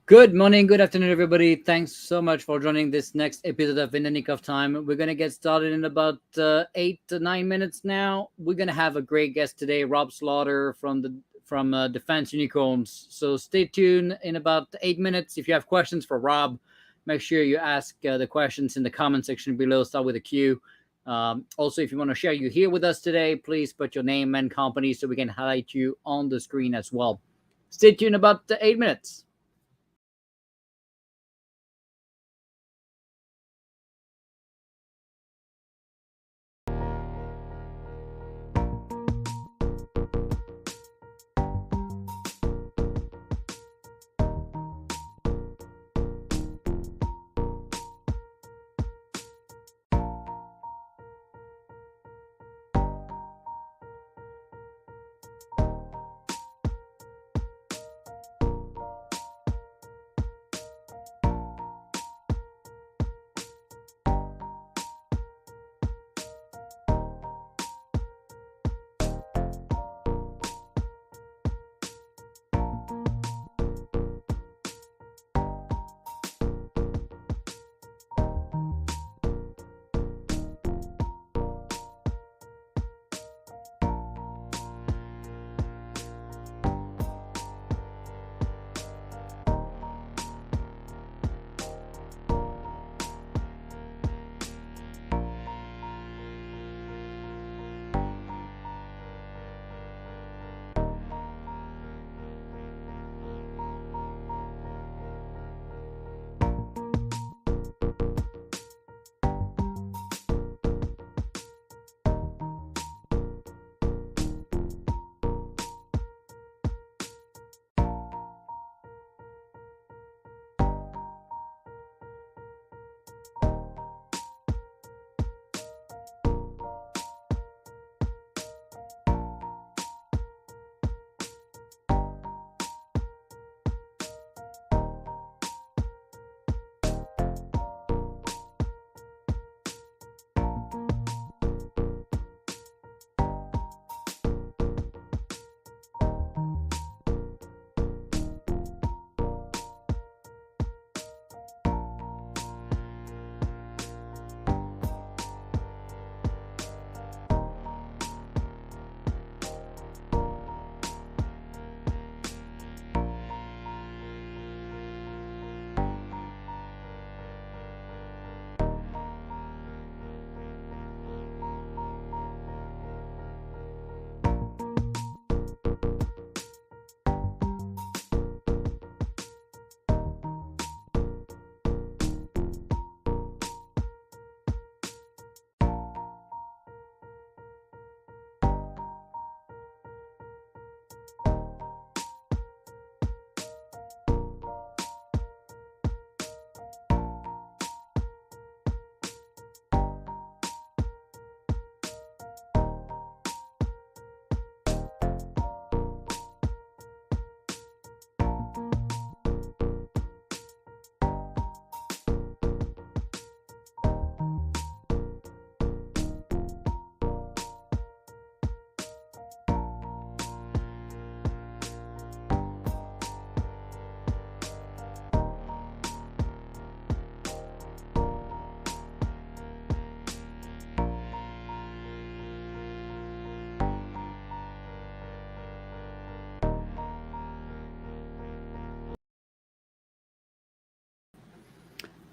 Good morning, good afternoon, everybody. Thanks so much for joining this next episode of In the Nick of Time. We're going to get started in about 8 to 9 minutes now. We're going to have a great guest today, Rob Slaughter from Defense Unicorns. So stay tuned in about 8 minutes. If you have questions for Rob, make sure you ask the questions in the comment section below. Start with a Q. Also, if you want to share you here with us today, please put your name and company so we can highlight you on the screen as well. Stay tuned about 8 minutes.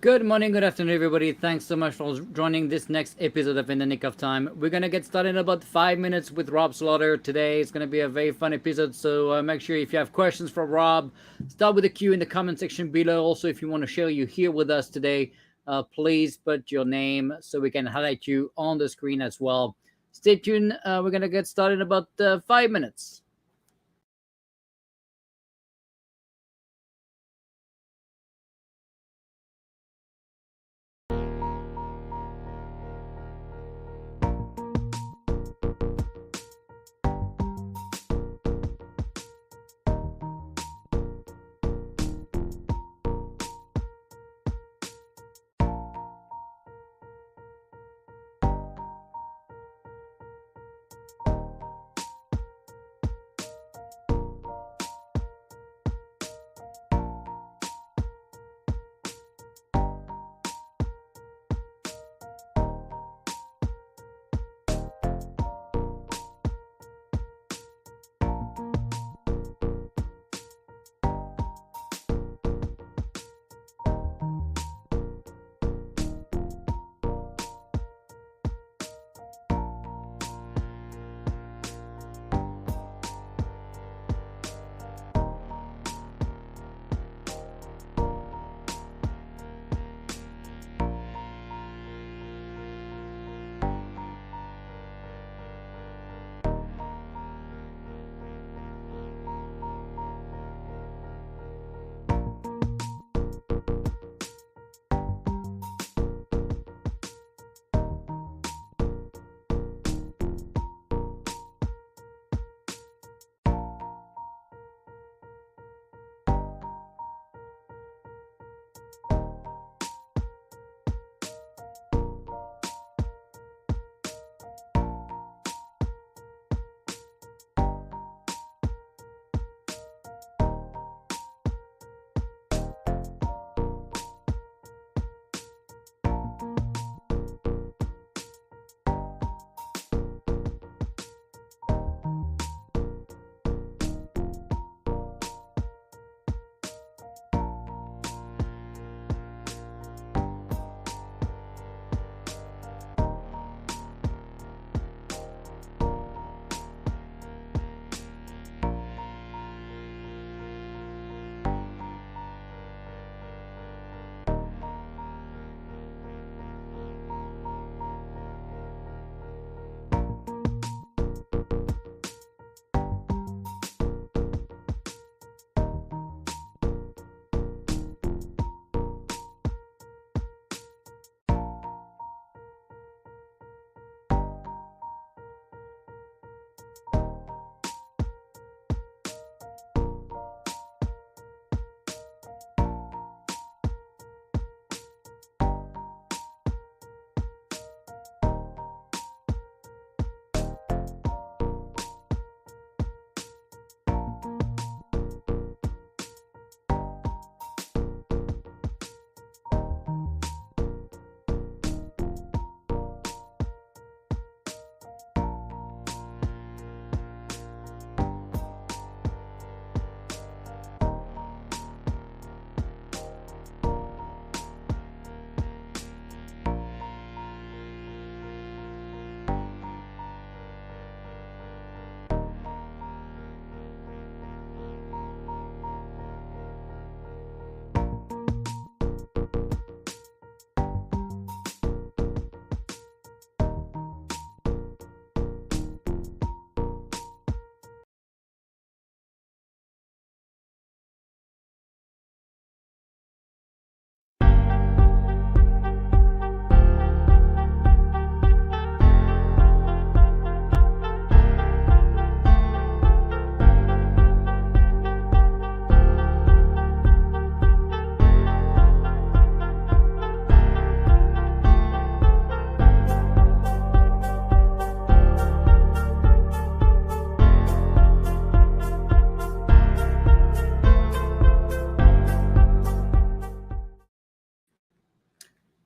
Good morning, good afternoon, everybody. Thanks so much for joining this next episode of In the Nick of Time. We're going to get started in about 5 minutes with Rob Slaughter today. It's going to be a very fun episode, so make sure if you have questions for Rob, start with a Q in the comment section below. Also, if you want to share you here with us today, please put your name so we can highlight you on the screen as well. Stay tuned. We're going to get started in about 5 minutes.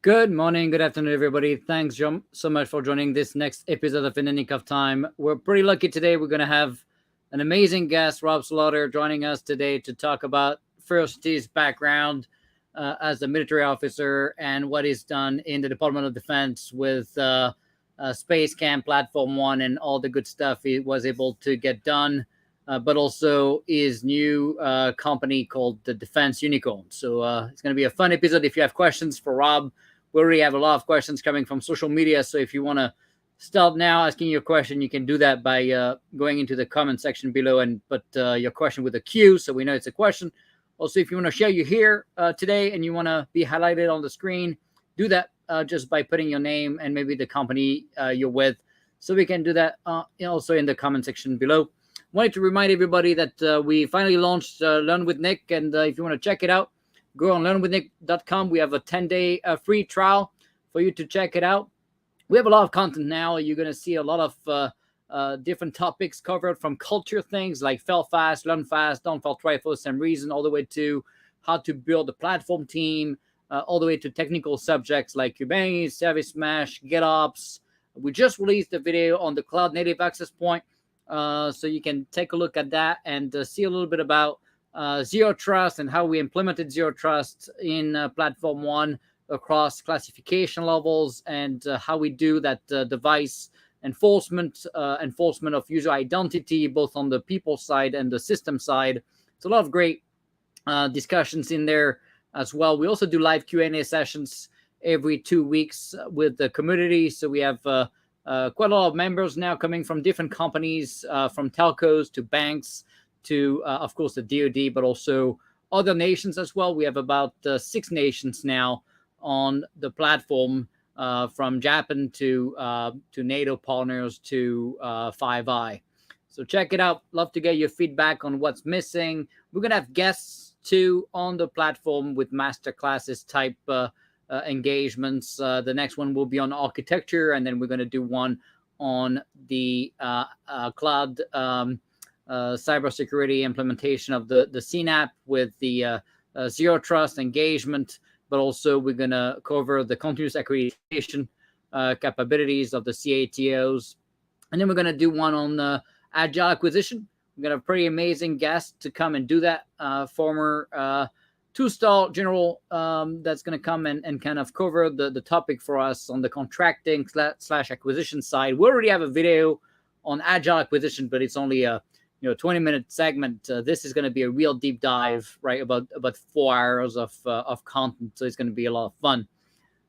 Good morning, good afternoon, everybody. Thanks so much for joining this next episode of In the Nick of Time. We're pretty lucky today. We're going to have an amazing guest, Rob Slaughter, joining us today to talk about first his background as a military officer and what he's done in the Department of Defense with Space Camp Platform 1 and all the good stuff he was able to get done, but also his new company called the Defense Unicorn. So it's going to be a fun episode. If you have questions for Rob, we already have a lot of questions coming from social media. So if you want to start now asking your question, you can do that by going into the comment section below and put your question with a Q so we know it's a question. Also, if you want to share you here today and you want to be highlighted on the screen, do that just by putting your name and maybe the company you're with. So we can do that also in the comment section below. Wanted to remind everybody that we finally launched Learn with Nick. And if you want to check it out, go on learnwithnick.com. We have a 10-day free trial for you to check it out. We have a lot of content now. You're going to see a lot of different topics covered, from culture things like fail fast, learn fast, don't fail twice for the same reason, all the way to how to build a platform team, all the way to technical subjects like Kubernetes, Service Mesh, GitOps. We just released a video on the cloud native access point. So you can take a look at that and see a little bit about Zero Trust and how we implemented Zero Trust in Platform 1 across classification levels, and how we do that device enforcement of user identity, both on the people side and the system side. It's a lot of great discussions in there as well. We also do live Q&A sessions every 2 weeks with the community. So we have quite a lot of members now coming from different companies, from telcos to banks, to, of course, the DoD, but also other nations as well. We have about 6 nations now on the platform, from Japan to NATO partners to Five Eye. So check it out. Love to get your feedback on what's missing. We're going to have guests, too, on the platform with masterclasses type engagements. The next one will be on architecture, and then we're going to do one on the cloud cybersecurity implementation of the CNAP with the Zero Trust engagement, but also we're going to cover the continuous accreditation capabilities of the CATOs. And then we're going to do one on agile acquisition. We're going to have a pretty amazing guest to come and do that, former 2-star general that's going to come and kind of cover the topic for us on the contracting / acquisition side. We already have a video on agile acquisition, but it's only a 20-minute segment. This is going to be a real deep dive, right? About 4 hours of content. So it's going to be a lot of fun.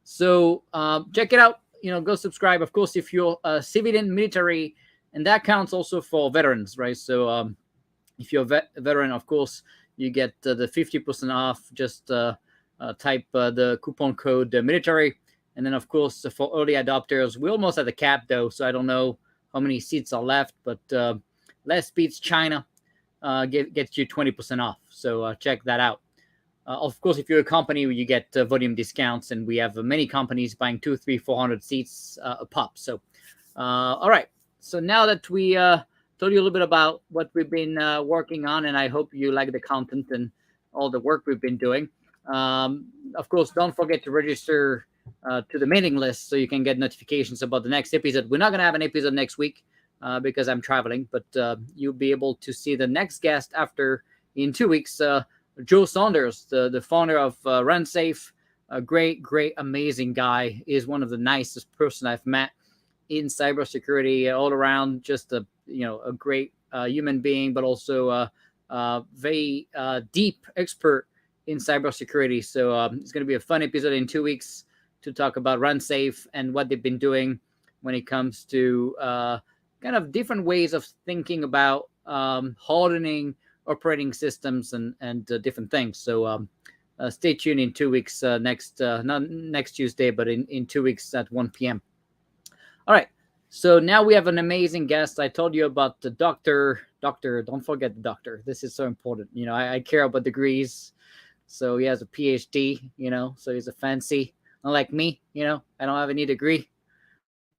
So check it out. Go subscribe. Of course, if you're a civilian, military, and that counts also for veterans, right? So if you're a veteran, of course, you get the 50% off. Just type the coupon code military. And then, of course, for early adopters, we're almost at the cap, though. So I don't know how many seats are left, but Less Beats China gets you 20% off. So check that out. Of course, if you're a company, you get volume discounts, and we have many companies buying 200, 300, 400 seats a pop. So, all right. So now that we told you a little bit about what we've been working on, and I hope you like the content and all the work we've been doing. Of course, don't forget to register to the mailing list so you can get notifications about the next episode. We're not going to have an episode next week, because I'm traveling, but you'll be able to see the next guest in 2 weeks. Joe Saunders, the founder of RunSafe, a great, amazing guy. Is one of the nicest person I've met in cybersecurity all around. Just a great human being, but also a very deep expert in cybersecurity. So it's going to be a fun episode in 2 weeks to talk about RunSafe and what they've been doing when it comes to kind of different ways of thinking about hardening operating systems and different things. So stay tuned in 2 weeks, not next Tuesday, but in 2 weeks at 1 p.m. All right. So now we have an amazing guest. I told you about the doctor. Don't forget the doctor. This is so important. I care about degrees. So he has a PhD, so he's a fancy, unlike me, I don't have any degree.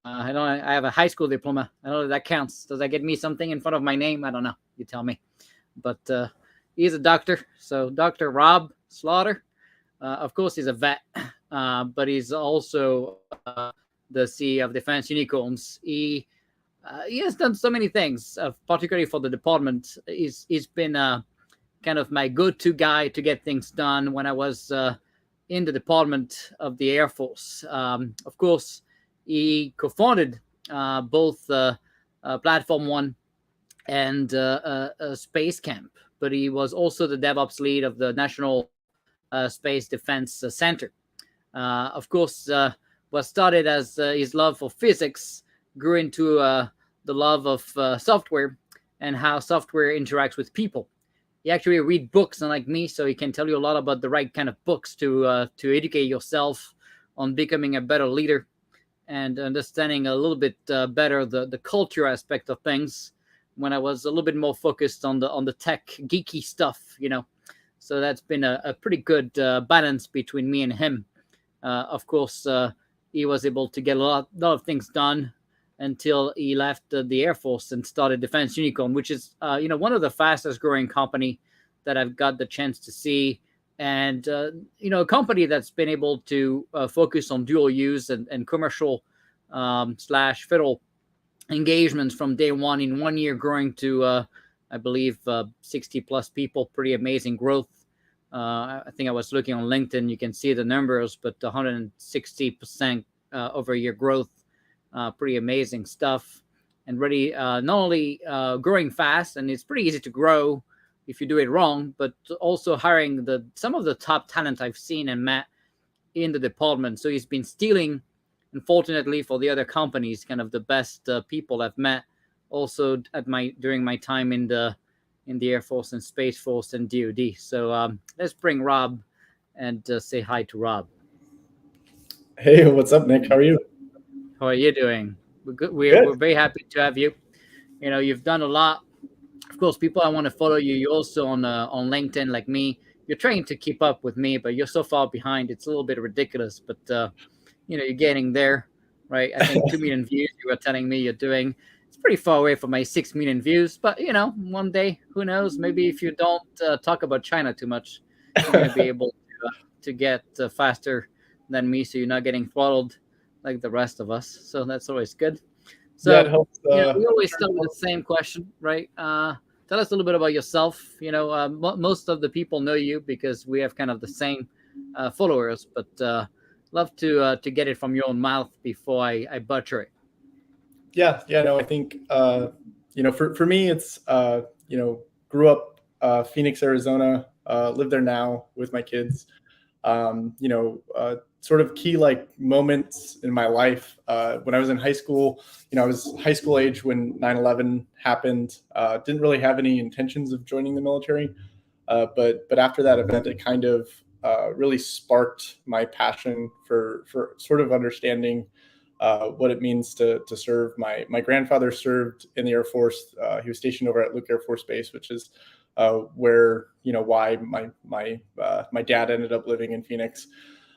I have a high school diploma. I don't know if that counts. Does that get me something in front of my name? I don't know. You tell me. But he's a doctor. So Dr. Rob Slaughter, of course, he's a vet. but he's also the CEO of Defense Unicorns. He has done so many things, particularly for the department. He's been kind of my go-to guy to get things done when I was in the department of the Air Force. Of course, he co-founded both Platform One and Space Camp, but he was also the DevOps lead of the National Space Defense Center. Of course, what started as his love for physics grew into the love of software and how software interacts with people. He actually read books, unlike me, so he can tell you a lot about the right kind of books to educate yourself on becoming a better leader and understanding a little bit better the culture aspect of things. When I was a little bit more focused on the tech geeky stuff. So that's been a pretty good balance between me and him. Of course, he was able to get a lot of things done until he left the Air Force and started Defense Unicorn, which is one of the fastest growing company that I've got the chance to see, and a company that's been able to focus on dual use and commercial slash federal engagements from day one. In 1 year, growing to I believe 60 plus people. Pretty amazing growth. I think I was looking on LinkedIn. You can see the numbers, but 160% over year growth. Pretty amazing stuff. And really not only growing fast, and it's pretty easy to grow if you do it wrong, but also hiring some of the top talent I've seen and met in the department. So he's been stealing, unfortunately for the other companies, kind of the best people I've met also during my time in the Air Force and Space Force and DoD. So let's bring Rob and say hi to Rob. Hey, what's up, Nick? How are you? How are you doing? We're good. Good. We're very happy to have you. You've done a lot. Of course, people I want to follow you. You're also on LinkedIn, like me. You're trying to keep up with me, but you're so far behind. It's a little bit ridiculous. But you're getting there, right? I think 2 million views. You were telling me you're doing. It's pretty far away from my 6 million views. But one day, who knows? Maybe if you don't talk about China too much, you're gonna be able to get faster than me, so you're not getting throttled like the rest of us. So that's always good. Yeah, it So, helps. we always start with the same question, right? Tell us a little bit about yourself. Most of the people know you because we have kind of the same followers, but love to get it from your own mouth before I butcher it. Yeah. No, I think for me, it's grew up Phoenix, Arizona. Live there now with my kids. Sort of key moments in my life when I was in high school. I was high school age when 9/11 happened. Didn't really have any intentions of joining the military, but after that event, it kind of really sparked my passion for sort of understanding what it means to serve. My grandfather served in the Air Force. He was stationed over at Luke Air Force Base, which is where why my dad ended up living in Phoenix.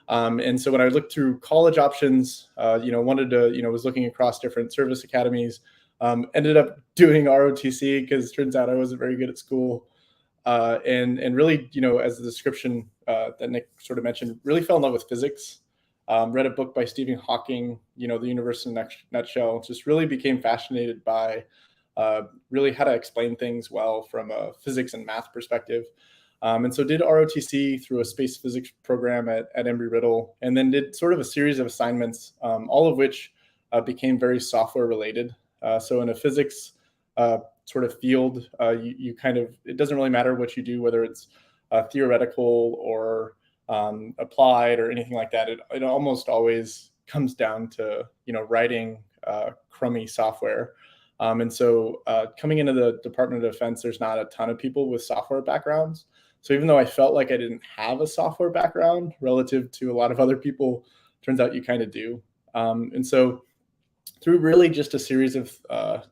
And so when I looked through college options, wanted to was looking across different service academies. Ended up doing ROTC because it turns out I wasn't very good at school. And really, as the description that Nick sort of mentioned, really fell in love with physics. Read a book by Stephen Hawking, The Universe in a Nutshell. Just really became fascinated by really how to explain things well from a physics and math perspective. And so did ROTC through a space physics program at Embry-Riddle, and then did sort of a series of assignments, all of which became very software related. So in a physics sort of field, you kind of, it doesn't really matter what you do, whether it's theoretical or applied or anything like that. It almost always comes down to writing crummy software. And so coming into the Department of Defense, there's not a ton of people with software backgrounds. So even though I felt like I didn't have a software background relative to a lot of other people, turns out you kind of do. And so through really just a series of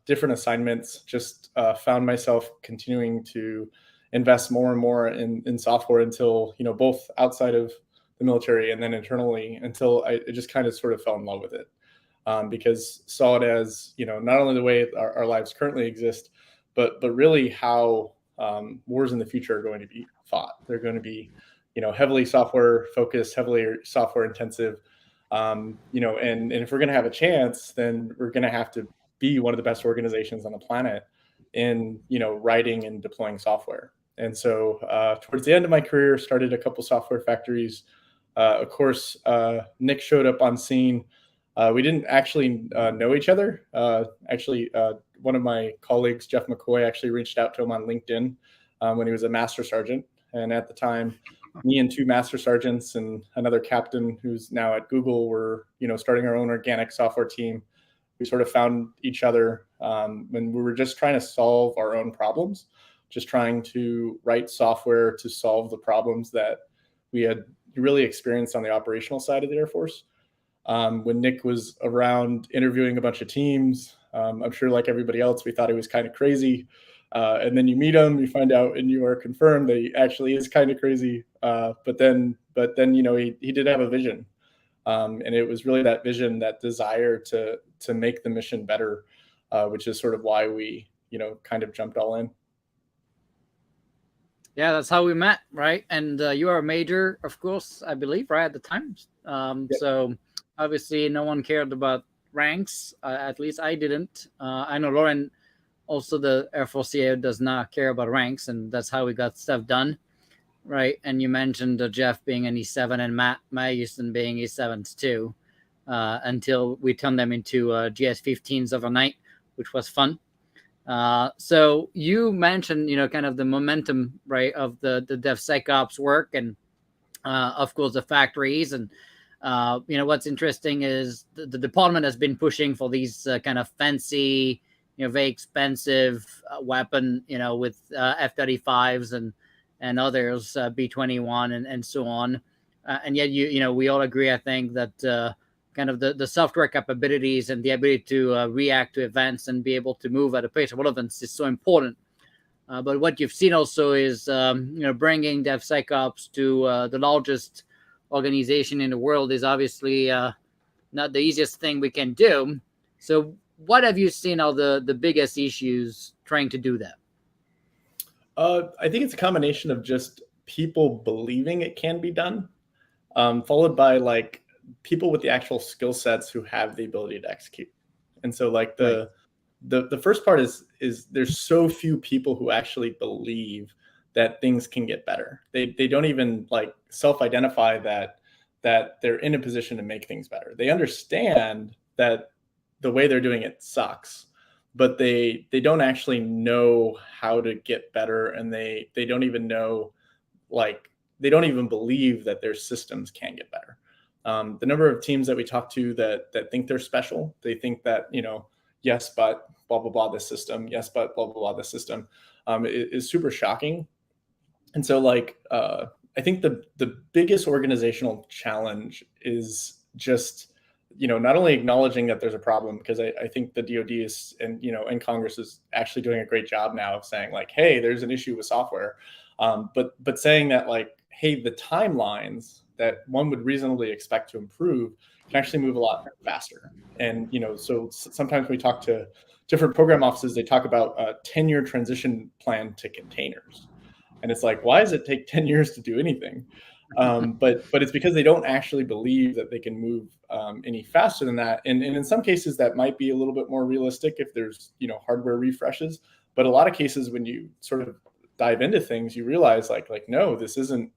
different assignments, just found myself continuing to invest more and more in software until, both outside of the military and then internally, until I just kind of sort of fell in love with it. Because saw it as, not only the way our lives currently exist, but really how wars in the future are going to be fought. They're going to be, heavily software focused, heavily software intensive. And if we're going to have a chance, then we're going to have to be one of the best organizations on the planet in, writing and deploying software. And so towards the end of my career, started a couple software factories. Of course, Nick showed up on scene. We didn't actually know each other. One of my colleagues, Jeff McCoy, actually reached out to him on LinkedIn when he was a master sergeant. And at the time, me and two master sergeants and another captain who's now at Google were, starting our own organic software team. We sort of found each other when we were just trying to solve our own problems, just trying to write software to solve the problems that we had really experienced on the operational side of the Air Force. When Nick was around interviewing a bunch of teams, I'm sure like everybody else, we thought he was kind of crazy. And then you meet him, you find out, and you are confirmed that he actually is kind of crazy. But then, he did have a vision, and it was really that vision, that desire to make the mission better, which is sort of why we, kind of jumped all in. Yeah, that's how we met, right? And you are a major, of course, I believe, right at the time. Yep. So obviously, no one cared about ranks. At least I didn't. I know Lauren, also the Air Force CAO, does not care about ranks, and that's how we got stuff done, right? And you mentioned Jeff being an E7 and Matt Houston being E7s too, until we turned them into GS15s overnight, which was fun. So you mentioned, kind of the momentum, right, of the DevSecOps work, and of course the factories. And what's interesting is the department has been pushing for these kind of fancy, very expensive weapon, with F-35s and others, B-21 and so on. And yet, we all agree, I think, that kind of the software capabilities and the ability to react to events and be able to move at a pace of relevance is so important. But what you've seen also is, bringing DevSecOps to the largest organization in the world is obviously not the easiest thing we can do. So what have you seen are the biggest issues trying to do that? I think it's a combination of just people believing it can be done, followed by like people with the actual skill sets who have the ability to execute. And so like the first part is there's so few people who actually believe that things can get better. They don't even like self-identify that they're in a position to make things better. They understand that the way they're doing it sucks, but they don't actually know how to get better, and they don't even know, like, they don't even believe that their systems can get better. The number of teams that we talk to that think they're special, they think that, yes, but blah, blah, blah, this system, yes, but blah, blah, blah, this system, is super shocking. And so like, I think the biggest organizational challenge is just, not only acknowledging that there's a problem, because I think the DoD is, and Congress is actually doing a great job now of saying like, hey, there's an issue with software. But saying that like, hey, the timelines that one would reasonably expect to improve can actually move a lot faster. And, so sometimes when we talk to different program offices, they talk about a 10-year transition plan to containers. And it's like, why does it take 10 years to do anything? But it's because they don't actually believe that they can move any faster than that. And in some cases, that might be a little bit more realistic if there's, hardware refreshes. But a lot of cases, when you sort of dive into things, you realize like no, this isn't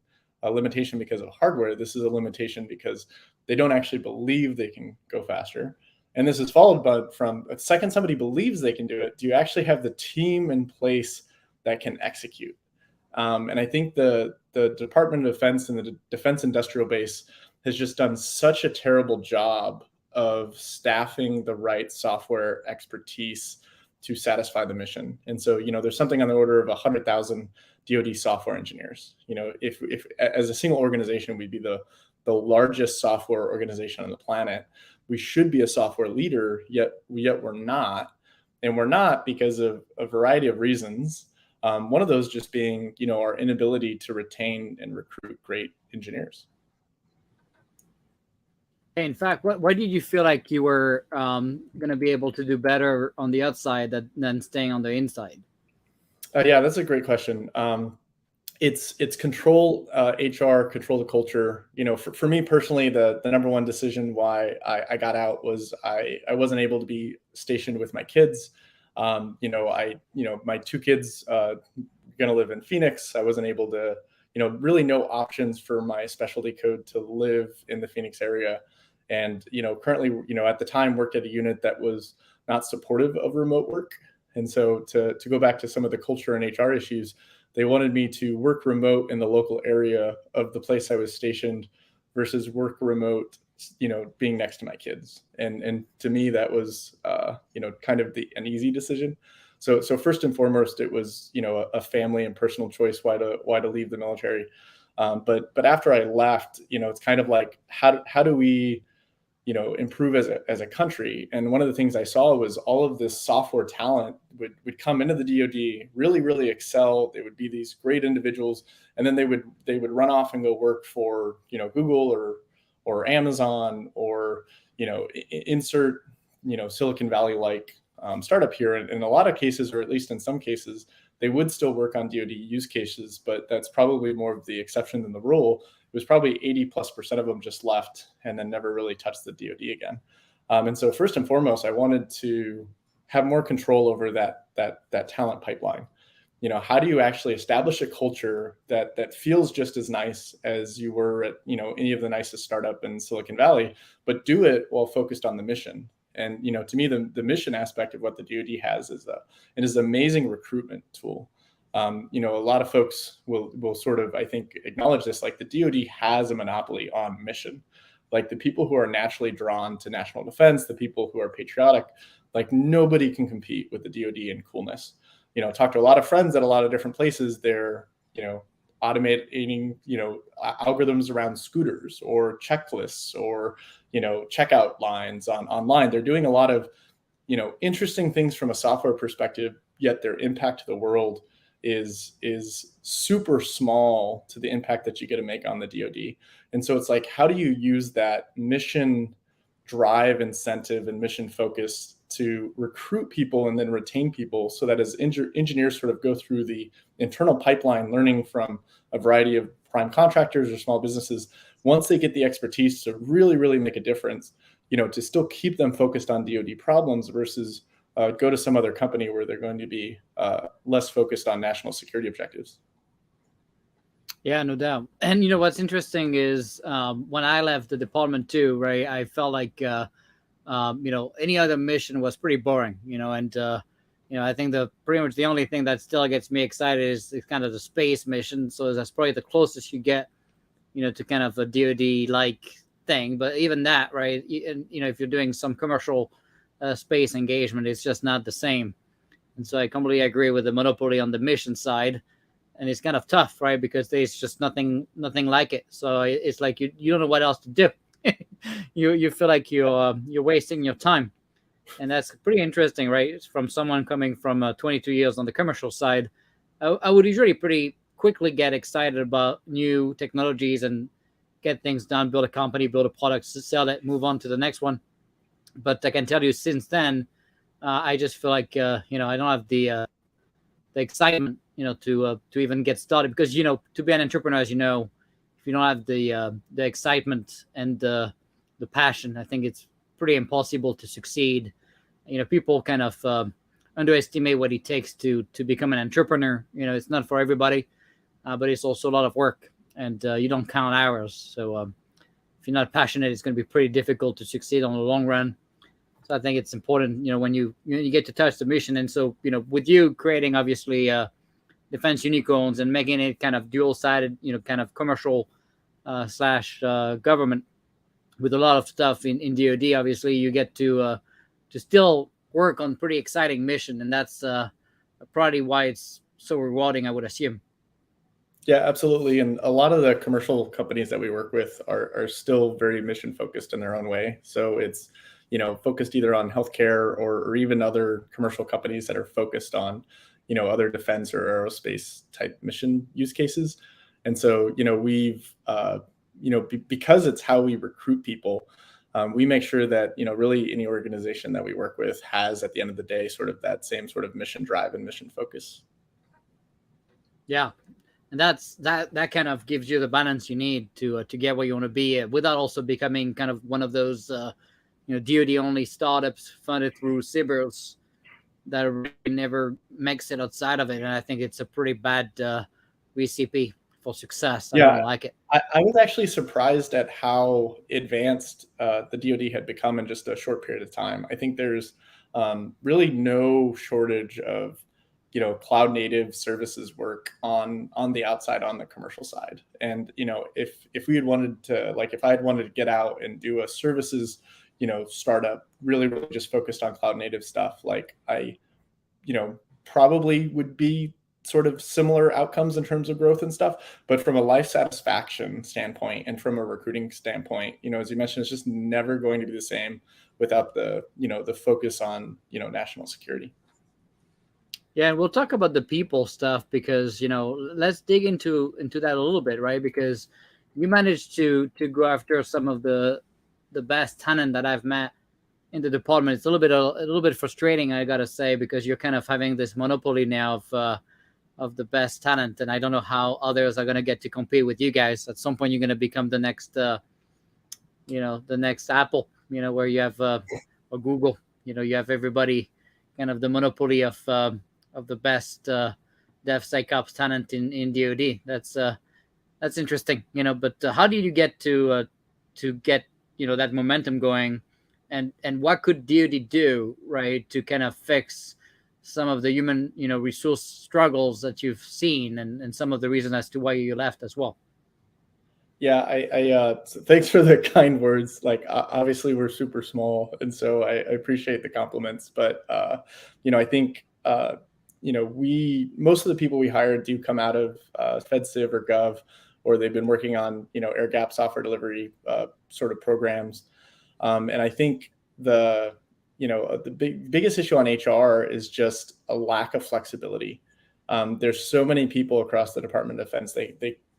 a limitation because of hardware. This is a limitation because they don't actually believe they can go faster. And this is followed by, from the second somebody believes they can do it, do you actually have the team in place that can execute? And I think the Department of Defense and the Defense Industrial Base has just done such a terrible job of staffing the right software expertise to satisfy the mission. And so, there's something on the order of 100,000 DoD software engineers. If as a single organization, we'd be the largest software organization on the planet. We should be a software leader, yet we're not. And we're not because of a variety of reasons. One of those just being, our inability to retain and recruit great engineers. In fact, why did you feel like you were going to be able to do better on the outside than staying on the inside? Yeah, that's a great question. it's control HR, control the culture. For me personally, the number one decision why I got out was I wasn't able to be stationed with my kids. My two kids going to live in Phoenix. I wasn't able to, really no options for my specialty code to live in the Phoenix area. And, currently, at the time worked at a unit that was not supportive of remote work. And so to go back to some of the culture and HR issues, they wanted me to work remote in the local area of the place I was stationed versus work remote, being next to my kids. And to me, that was, kind of an easy decision. So first and foremost, it was, a family and personal choice why to leave the military. But after I left, it's kind of like, how do we, improve as a country? And one of the things I saw was all of this software talent would come into the DoD, really, really excel. They would be these great individuals, and then they would run off and go work for, Google or Amazon or, insert, Silicon Valley like startup here. And in a lot of cases, or at least in some cases, they would still work on DoD use cases, but that's probably more of the exception than the rule. It was probably 80+% of them just left and then never really touched the DoD again. And so first and foremost, I wanted to have more control over that talent pipeline. How do you actually establish a culture that feels just as nice as you were at, any of the nicest startup in Silicon Valley, but do it while focused on the mission? And, to me, the mission aspect of what the DoD has is an amazing recruitment tool. A lot of folks will sort of, I think, acknowledge this, like the DoD has a monopoly on mission. Like the people who are naturally drawn to national defense, the people who are patriotic, like nobody can compete with the DoD in coolness. Talk to a lot of friends at a lot of different places. They're, automating, algorithms around scooters or checklists or, checkout lines online. They're doing a lot of, interesting things from a software perspective, yet their impact to the world is super small to the impact that you get to make on the DoD. And so it's like, how do you use that mission drive, incentive, and mission focus to recruit people and then retain people, so that as engineers sort of go through the internal pipeline, learning from a variety of prime contractors or small businesses, once they get the expertise to really, really make a difference, to still keep them focused on DoD problems versus go to some other company where they're going to be less focused on national security objectives. Yeah, no doubt. And what's interesting is when I left the department too, right? I felt like any other mission was pretty boring, and I think pretty much the only thing that still gets me excited is kind of the space mission. So that's probably the closest you get, to kind of a DoD like thing. But even that, right? And if you're doing some commercial space engagement, it's just not the same. And so I completely agree with the monopoly on the mission side. And it's kind of tough, right? Because there's just nothing like it. So it's like you don't know what else to do. you feel like you're wasting your time, and that's pretty interesting, right? From someone coming from 22 years on the commercial side, I would usually pretty quickly get excited about new technologies and get things done, build a company, build a product, sell it, move on to the next one. But I can tell you, since then, I just feel like I don't have the excitement, to even get started, because to be an entrepreneur, as if you don't have the excitement and the passion, I think it's pretty impossible to succeed. People kind of underestimate what it takes to become an entrepreneur. It's not for everybody, but it's also a lot of work, and you don't count hours. So if you're not passionate, it's going to be pretty difficult to succeed on the long run. So I think it's important, when you get to touch the mission. And so, with you creating obviously defense unicorns and making it kind of dual-sided, kind of commercial slash government, with a lot of stuff in DoD, obviously you get to still work on pretty exciting mission, and that's probably why it's so rewarding, I would assume. Yeah, absolutely. And a lot of the commercial companies that we work with are still very mission focused in their own way. So it's focused either on healthcare or even other commercial companies that are focused on other defense or aerospace type mission use cases. And so we've because it's how we recruit people, we make sure that really any organization that we work with has, at the end of the day, sort of that same sort of mission drive and mission focus. Yeah, and that kind of gives you the balance you need to get where you want to be, without also becoming kind of one of those DoD only startups funded through CBIRS that really never makes it outside of it. And I think it's a pretty bad recipe for success. I Yeah, don't like it. I was actually surprised at how advanced the DoD had become in just a short period of time. I think there's really no shortage of cloud native services work on the outside, on the commercial side. And if we had wanted to, like, if I had wanted to get out and do a services startup really just focused on cloud native stuff, like I probably would be sort of similar outcomes in terms of growth and stuff. But from a life satisfaction standpoint and from a recruiting standpoint, as you mentioned, it's just never going to be the same without the focus on national security. Yeah, and we'll talk about the people stuff, because let's dig into that a little bit, right? Because you managed to go after some of the best talent that I've met in the department. It's a little bit frustrating, I gotta say, because you're kind of having this monopoly now of the best talent, and I don't know how others are gonna get to compete with you guys. At some point, you're gonna become the next the next Apple, where you have or Google. You have everybody kind of the monopoly of the best DevSecOps talent in DoD. That's interesting, But how did you get to get that momentum going, and what could DoD do, right, to kind of fix some of the human resource struggles that you've seen, and some of the reasons as to why you left as well? Yeah, thanks for the kind words. Like, obviously we're super small, and so I appreciate the compliments. But I think we most of the people we hire do come out of FedCiv or Gov, or they've been working on air gap software delivery sort of programs. And I think the biggest issue on HR is just a lack of flexibility. There's so many people across the Department of Defense.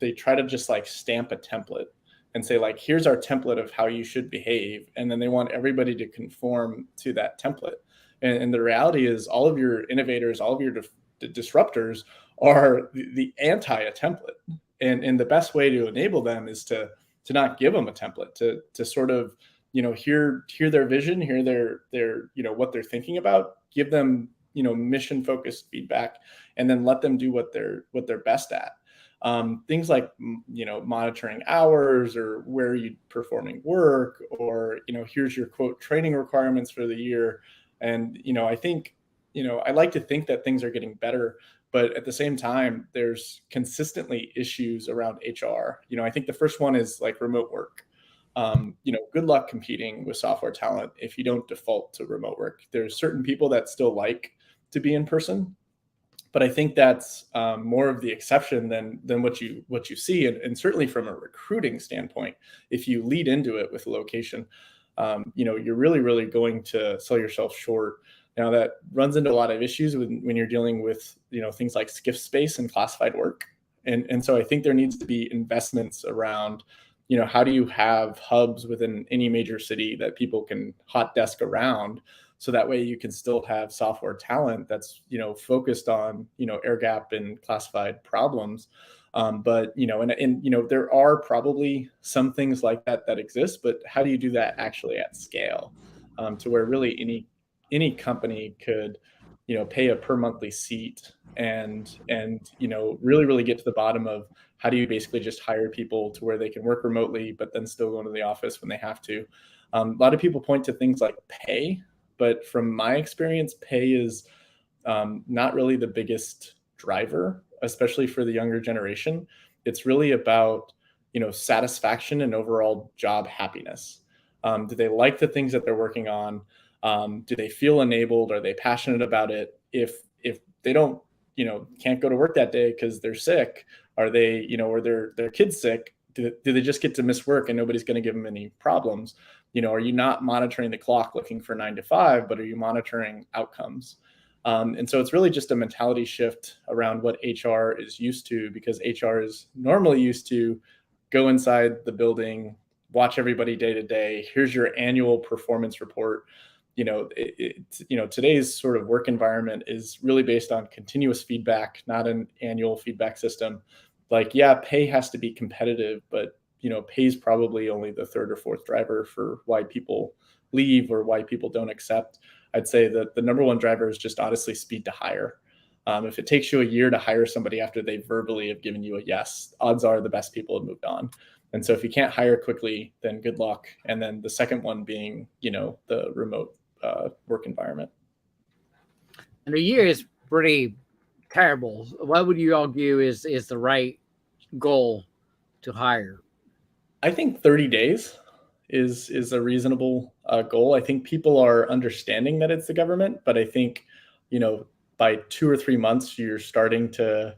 They try to just like stamp a template and say, like, here's our template of how you should behave, and then they want everybody to conform to that template. And the reality is, all of your innovators, all of your disruptors are the anti a template. And the best way to enable them is to not give them a template, to sort of hear their vision, hear their what they're thinking about, give them mission focused feedback, and then let them do what they're best at. Things like monitoring hours, or where are you performing work, or here's your quote training requirements for the year. And I think I like to think that things are getting better, but at the same time, there's consistently issues around HR. I think the first one is like remote work. Good luck competing with software talent if you don't default to remote work. There's certain people that still like to be in person, but I think that's more of the exception than what you see. And certainly from a recruiting standpoint, if you lead into it with a location, you're really going to sell yourself short. Now, that runs into a lot of issues when you're dealing with things like SCIF space and classified work. And so I think there needs to be investments around how do you have hubs within any major city that people can hot desk around, so that way you can still have software talent that's focused on air gap and classified problems. But there are probably some things like that exist, but how do you do that actually at scale, to where really any company could pay a per monthly seat, and really get to the bottom of how do you basically just hire people to where they can work remotely but then still go into the office when they have to. A lot of people point to things like pay, but from my experience, pay is not really the biggest driver, especially for the younger generation. It's really about satisfaction and overall job happiness. Do they like the things that they're working on? Do they feel enabled? Are they passionate about it? If they don't, can't go to work that day because they're sick, are they, or their kid's sick? Do they just get to miss work and nobody's going to give them any problems? Are you not monitoring the clock looking for 9 to 5, but are you monitoring outcomes? And so it's really just a mentality shift around what HR is used to, because HR is normally used to go inside the building, watch everybody day to day. Here's your annual performance report. Today's sort of work environment is really based on continuous feedback, not an annual feedback system. like, yeah, pay has to be competitive, but pay is probably only the third or fourth driver for why people leave or why people don't accept. I'd say that the number one driver is just honestly speed to hire. If it takes you a year to hire somebody after they verbally have given you a yes, odds are the best people have moved on. And so if you can't hire quickly, then good luck. And then the second one being, the remote work environment. And a year is pretty terrible. What would you argue is the right goal to hire? I think 30 days is a reasonable goal. I think people are understanding that it's the government, but I think, by 2 or 3 months, you're starting to,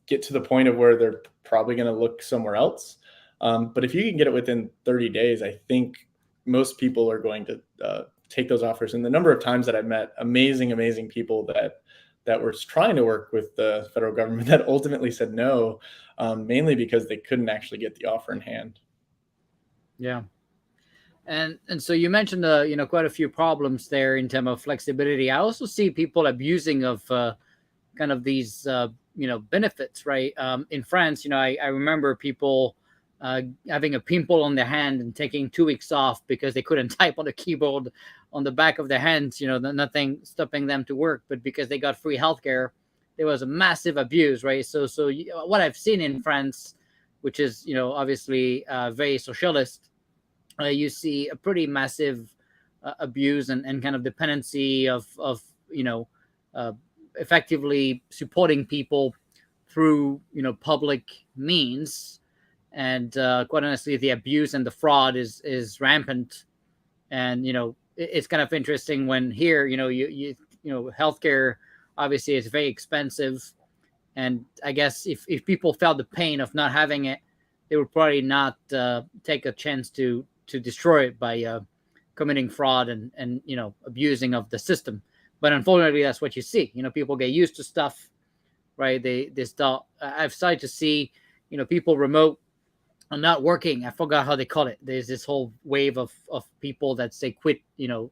get to the point of where they're probably going to look somewhere else. But if you can get it within 30 days, I think most people are going to take those offers. And the number of times that I've met amazing people that were trying to work with the federal government that ultimately said no, mainly because they couldn't actually get the offer in hand. Yeah. And so you mentioned quite a few problems there in terms of flexibility. I also see people abusing of kind of these benefits, right? In France, I remember people having a pimple on their hand and taking 2 weeks off because they couldn't type on the keyboard on the back of their hands. Nothing stopping them to work, but because they got free healthcare, there was a massive abuse, right? So what I've seen in France, which is obviously very socialist, you see a pretty massive abuse and kind of dependency of effectively supporting people through public means, and quite honestly, the abuse and the fraud is rampant. And it's kind of interesting when here you healthcare obviously is very expensive, and I guess if people felt the pain of not having it, they would probably not take a chance to destroy it by committing fraud and abusing of the system. But unfortunately, that's what you see. People get used to stuff, right? They start. I've started to see people remote and not working. I forgot how they call it. There's this whole wave of people that say quit.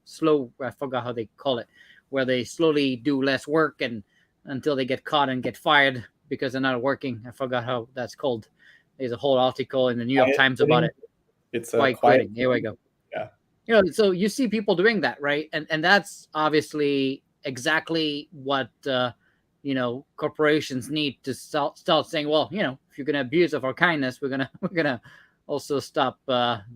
Slow. I forgot how they call it, where they slowly do less work and until they get caught and get fired because they're not working. I forgot how that's called. There's a whole article in the New York Times about it. It's quiet quitting. Here we go. Yeah. So you see people doing that, right? And that's obviously exactly what corporations need to start saying. Well, if you're going to abuse of our kindness, we're gonna also stop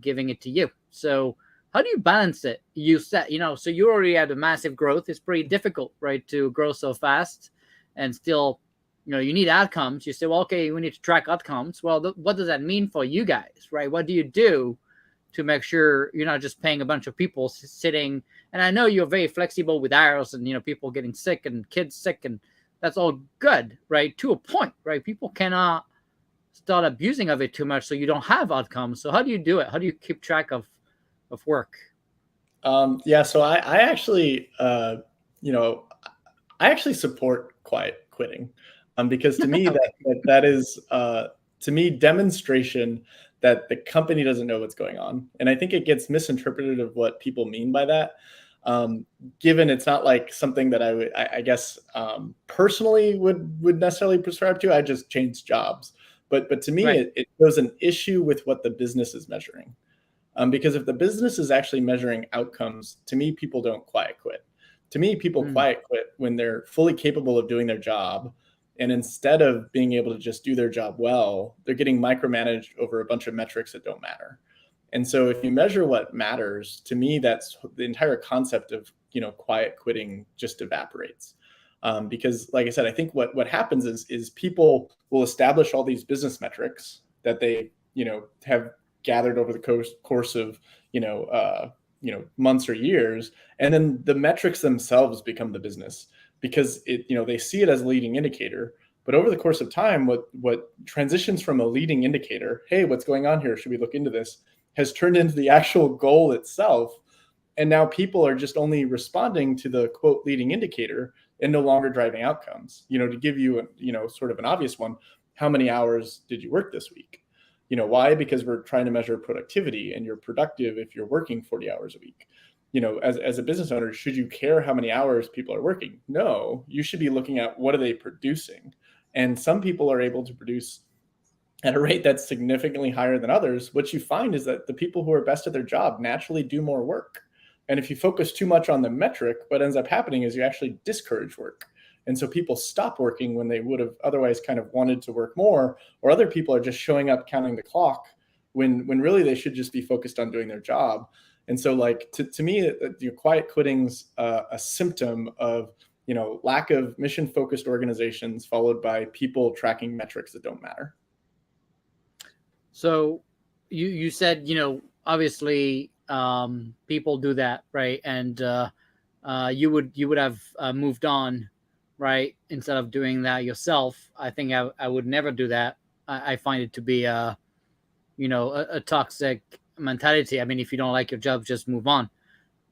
giving it to you. So how do you balance it? You said so you already had a massive growth. It's pretty difficult, right, to grow so fast and still. You need outcomes. You say, well, okay, we need to track outcomes. Well, what does that mean for you guys, right? What do you do to make sure you're not just paying a bunch of people sitting? And I know you're very flexible with hours and, people getting sick and kids sick, and that's all good, right? To a point, right? People cannot start abusing of it too much so you don't have outcomes. So how do you do it? How do you keep track of work? So I actually, I actually support quiet quitting. Because to me, Okay. that is, to me, demonstration that the company doesn't know what's going on. And I think it gets misinterpreted of what people mean by that. Given it's not like something that I guess, personally would necessarily prescribe to. I just changed jobs. But to me, Right. it shows an issue with what the business is measuring. Because if the business is actually measuring outcomes, to me, people don't quiet quit. To me, people quiet quit when they're fully capable of doing their job. And instead of being able to just do their job well, they're getting micromanaged over a bunch of metrics that don't matter. And so if you measure what matters, to me, that's the entire concept of, quiet quitting just evaporates. Because like I said, I think what happens is people will establish all these business metrics that they, have gathered over the course of, months or years. And then the metrics themselves become the business, because they see it as a leading indicator. But over the course of time, what transitions from a leading indicator, hey, what's going on here? Should we look into this? Has turned into the actual goal itself. And now people are just only responding to the quote leading indicator and no longer driving outcomes. To give you sort of an obvious one, how many hours did you work this week? Why? Because we're trying to measure productivity, and you're productive if you're working 40 hours a week. As a business owner, should you care how many hours people are working? No, you should be looking at what are they producing. And some people are able to produce at a rate that's significantly higher than others. What you find is that the people who are best at their job naturally do more work. And if you focus too much on the metric, what ends up happening is you actually discourage work. And so people stop working when they would have otherwise kind of wanted to work more, or other people are just showing up counting the clock when really they should just be focused on doing their job. And so like to me, quiet quitting's a symptom of lack of mission focused organizations followed by people tracking metrics that don't matter. So you said, obviously people do that, right? And you would have moved on, right? Instead of doing that yourself. I think I would never do that. I find it to be a toxic mentality. I mean, if you don't like your job, just move on.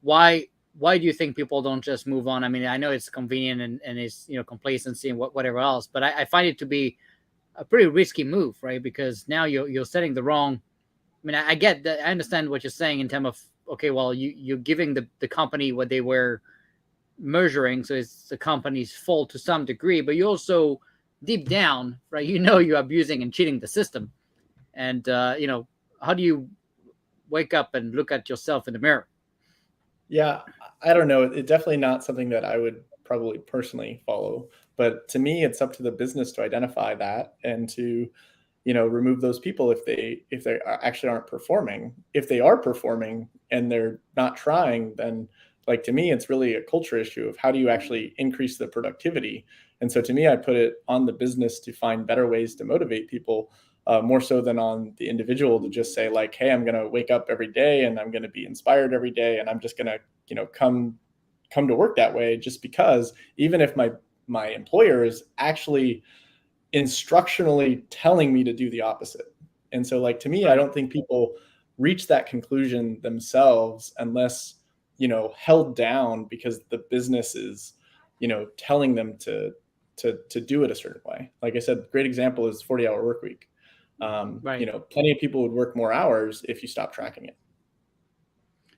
Why do you think people don't just move on? I mean, I know it's convenient and it's complacency and whatever else, but I find it to be a pretty risky move, right? Because now you're setting the wrong. I mean, I get that. I understand what you're saying in terms of, okay, well, you're giving the company what they were measuring, so it's the company's fault to some degree, but you also deep down, right, you're abusing and cheating the system. And how do you wake up and look at yourself in the mirror? Yeah, I don't know. It's definitely not something that I would probably personally follow. But to me, it's up to the business to identify that and to, remove those people if they actually aren't performing. If they are performing and they're not trying, then like to me, it's really a culture issue of how do you actually increase the productivity. And so to me, I put it on the business to find better ways to motivate people. More so than on the individual to just say like, hey, I'm going to wake up every day and I'm going to be inspired every day. And I'm just going to, come to work that way just because even if my employer is actually instructionally telling me to do the opposite. And so like, to me, I don't think people reach that conclusion themselves unless, held down because the business is, telling them to do it a certain way. Like I said, great example is 40-hour work week. Right. Plenty of people would work more hours if you stop tracking it.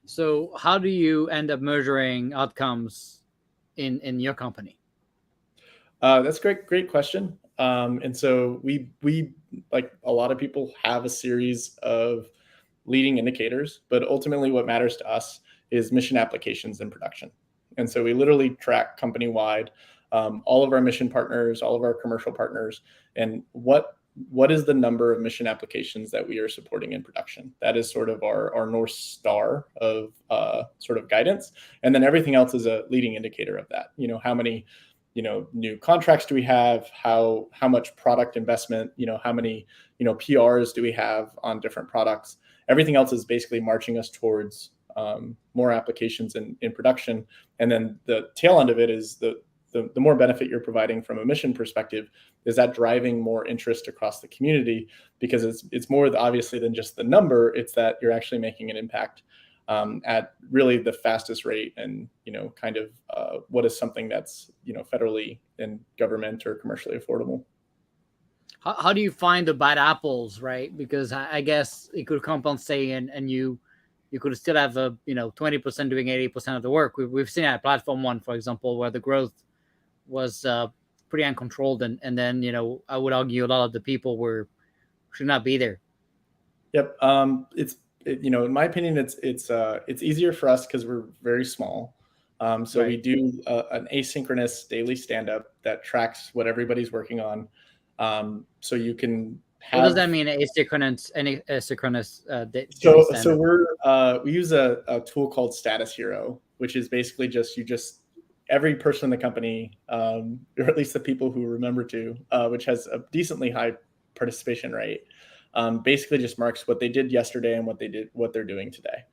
So how do you end up measuring outcomes in your company? That's great question. And so we like a lot of people have a series of leading indicators, but ultimately what matters to us is mission applications in production. And so we literally track company-wide all of our mission partners, all of our commercial partners, and what is the number of mission applications that we are supporting in production. That is sort of our North Star of sort of guidance. And then everything else is a leading indicator of that. How many new contracts do we have? How much product investment? How many PRs do we have on different products? Everything else is basically marching us towards more applications in production. And then the tail end of it is the more benefit you're providing from a mission perspective, is that driving more interest across the community, because it's more obviously than just the number. It's that you're actually making an impact at really the fastest rate, and kind of what is something that's federally and government or commercially affordable. How do you find the bad apples, right? Because I guess it could compensate, and you could still have 20% doing 80% of the work. We've seen at Platform One, for example, where the growth was pretty uncontrolled, and then I would argue a lot of the people should not be there. Yep. In my opinion, it's easier for us because we're very small. So Right. we do an asynchronous daily stand-up that tracks what everybody's working on. So you can have. What does that mean? Asynchronous, any asynchronous daily So standard? we use a tool called Status Hero, which is basically just every person in the company, or at least the people who remember to, which has a decently high participation rate, basically just marks what they did yesterday and what they're doing today.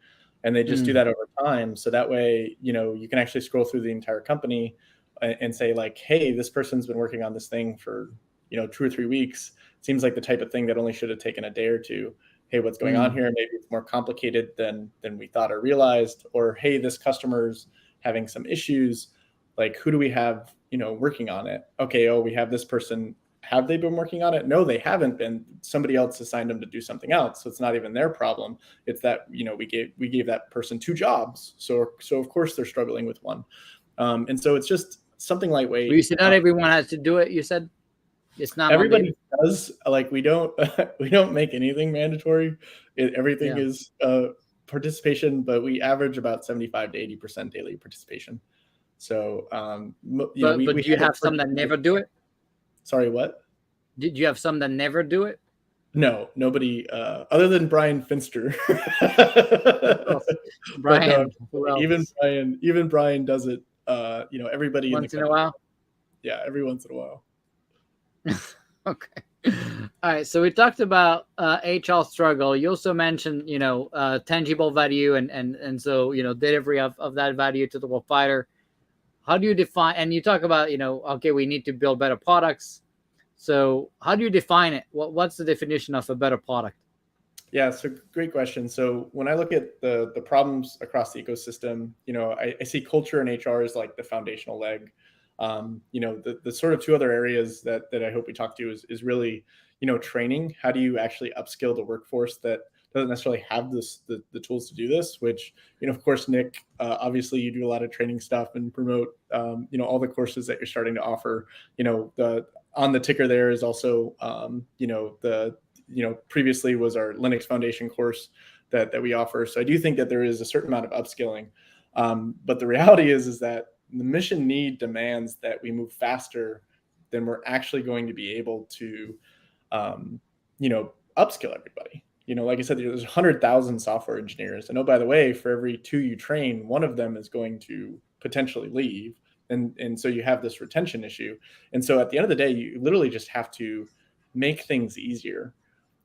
And they just do that over time. So that way, you can actually scroll through the entire company and say like, hey, this person's been working on this thing for, 2 or 3 weeks. Seems like the type of thing that only should have taken a day or two. Hey, what's going on here? Maybe it's more complicated than we thought or realized. Or, hey, this customer's having some issues. Like, who do we have, working on it? Okay, we have this person. Have they been working on it? No, they haven't been. Somebody else assigned them to do something else. So it's not even their problem. It's that, we gave that person 2 jobs. So of course they're struggling with one. And so it's just something lightweight. But you said not everyone has to do it, you said? It's not Everybody mandated. does. Like we don't we don't make anything mandatory. Everything Yeah, is participation, but we average about 75 to 80% daily participation. So but we do you have a have some that never do it? sorry, what? Did you have some that never do it? No, nobody other than Brian Finster. Oh, But no, Brian, who even else? Brian does it. Everybody in the Once in a company. while. Yeah, every once in a while. Okay. All right. So we talked about HR struggle. You also mentioned, tangible value and so, delivery of that value to the fighter. How do you define, and you talk about, okay, we need to build better products. So how do you define it? What's the definition of a better product? Yeah, so great question. So when I look at the problems across the ecosystem, I see culture and HR as like the foundational leg. The sort of two other areas that I hope we talk to is really, training. How do you actually upskill the workforce that doesn't necessarily have the tools to do this? Which, of course, Nick, obviously you do a lot of training stuff and promote, all the courses that you're starting to offer. The on the ticker there is also, the previously was our Linux Foundation course that we offer. So I do think that there is a certain amount of upskilling. But the reality is that the mission need demands that we move faster than we're actually going to be able to, upskill everybody. Like I said, there's 100,000 software engineers. And oh, by the way, for every two you train, one of them is going to potentially leave. And so you have this retention issue. And so at the end of the day, you literally just have to make things easier.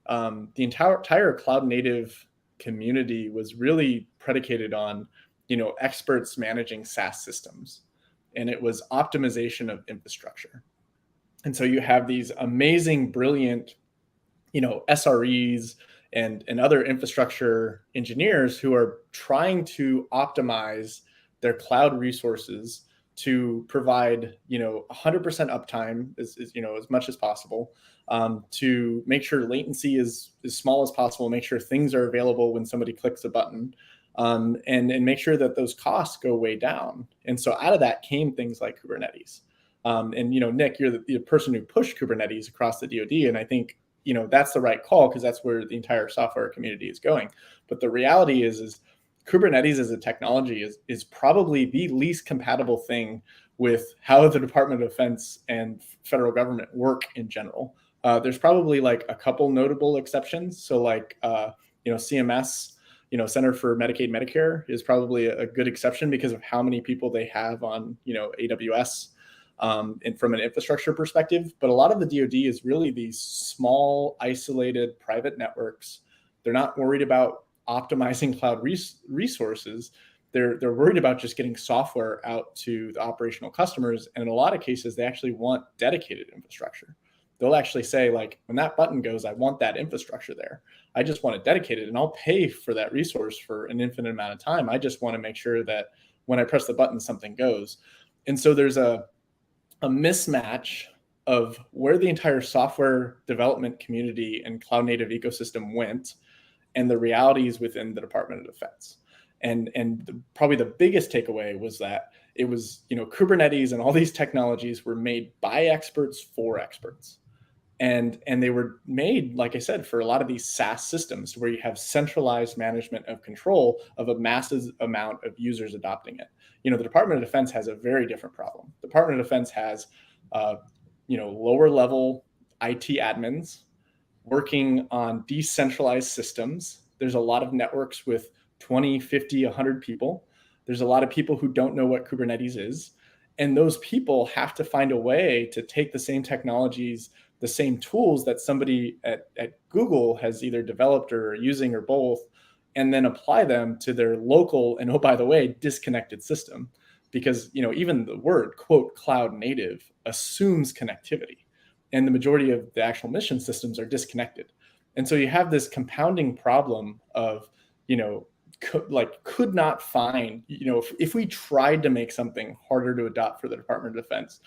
The entire cloud native community was really predicated on, experts managing SaaS systems, and it was optimization of infrastructure. And so you have these amazing, brilliant, SREs and other infrastructure engineers who are trying to optimize their cloud resources to provide 100% uptime as much as possible, to make sure latency is as small as possible, make sure things are available when somebody clicks a button, and make sure that those costs go way down. And so out of that came things like Kubernetes. And Nick, you're the person who pushed Kubernetes across the DoD, and I think that's the right call because that's where the entire software community is going. But the reality is Kubernetes as a technology is probably the least compatible thing with how the Department of Defense and federal government work in general. There's probably like a couple notable exceptions. So like, CMS, Center for Medicaid Medicare is probably a good exception because of how many people they have on, AWS. And from an infrastructure perspective, but a lot of the DoD is really these small, isolated private networks. They're not worried about optimizing cloud resources. They're worried about just getting software out to the operational customers. And in a lot of cases, they actually want dedicated infrastructure. They'll actually say, like, when that button goes, I want that infrastructure there. I just want it dedicated, and I'll pay for that resource for an infinite amount of time. I just want to make sure that when I press the button, something goes. And so there's a mismatch of where the entire software development community and cloud native ecosystem went and the realities within the Department of Defense. And probably the biggest takeaway was that it was, Kubernetes and all these technologies were made by experts for experts. And they were made, like I said, for a lot of these SaaS systems where you have centralized management of control of a massive amount of users adopting it. The Department of Defense has a very different problem. The Department of Defense has, lower level IT admins working on decentralized systems. There's a lot of networks with 20, 50, 100 people. There's a lot of people who don't know what Kubernetes is. And those people have to find a way to take the same technologies, the same tools that somebody at Google has either developed or using or both, and then apply them to their local and, oh, by the way, disconnected system. Because, even the word, quote, cloud native assumes connectivity. And the majority of the actual mission systems are disconnected. And so you have this compounding problem of, could not find, if we tried to make something harder to adopt for the Department of Defense,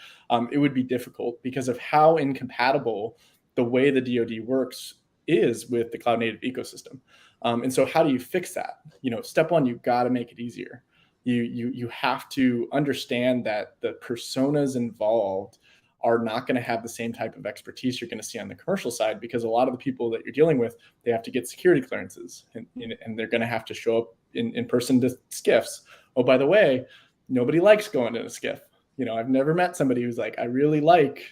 it would be difficult because of how incompatible the way the DoD works is with the cloud native ecosystem. And so how do you fix that? Step one, you've got to make it easier. You have to understand that the personas involved are not going to have the same type of expertise you're going to see on the commercial side, because a lot of the people that you're dealing with, they have to get security clearances, and they're going to have to show up in person to SCIFs. Oh, by the way, nobody likes going to a SCIF. I've never met somebody who's like, I really like,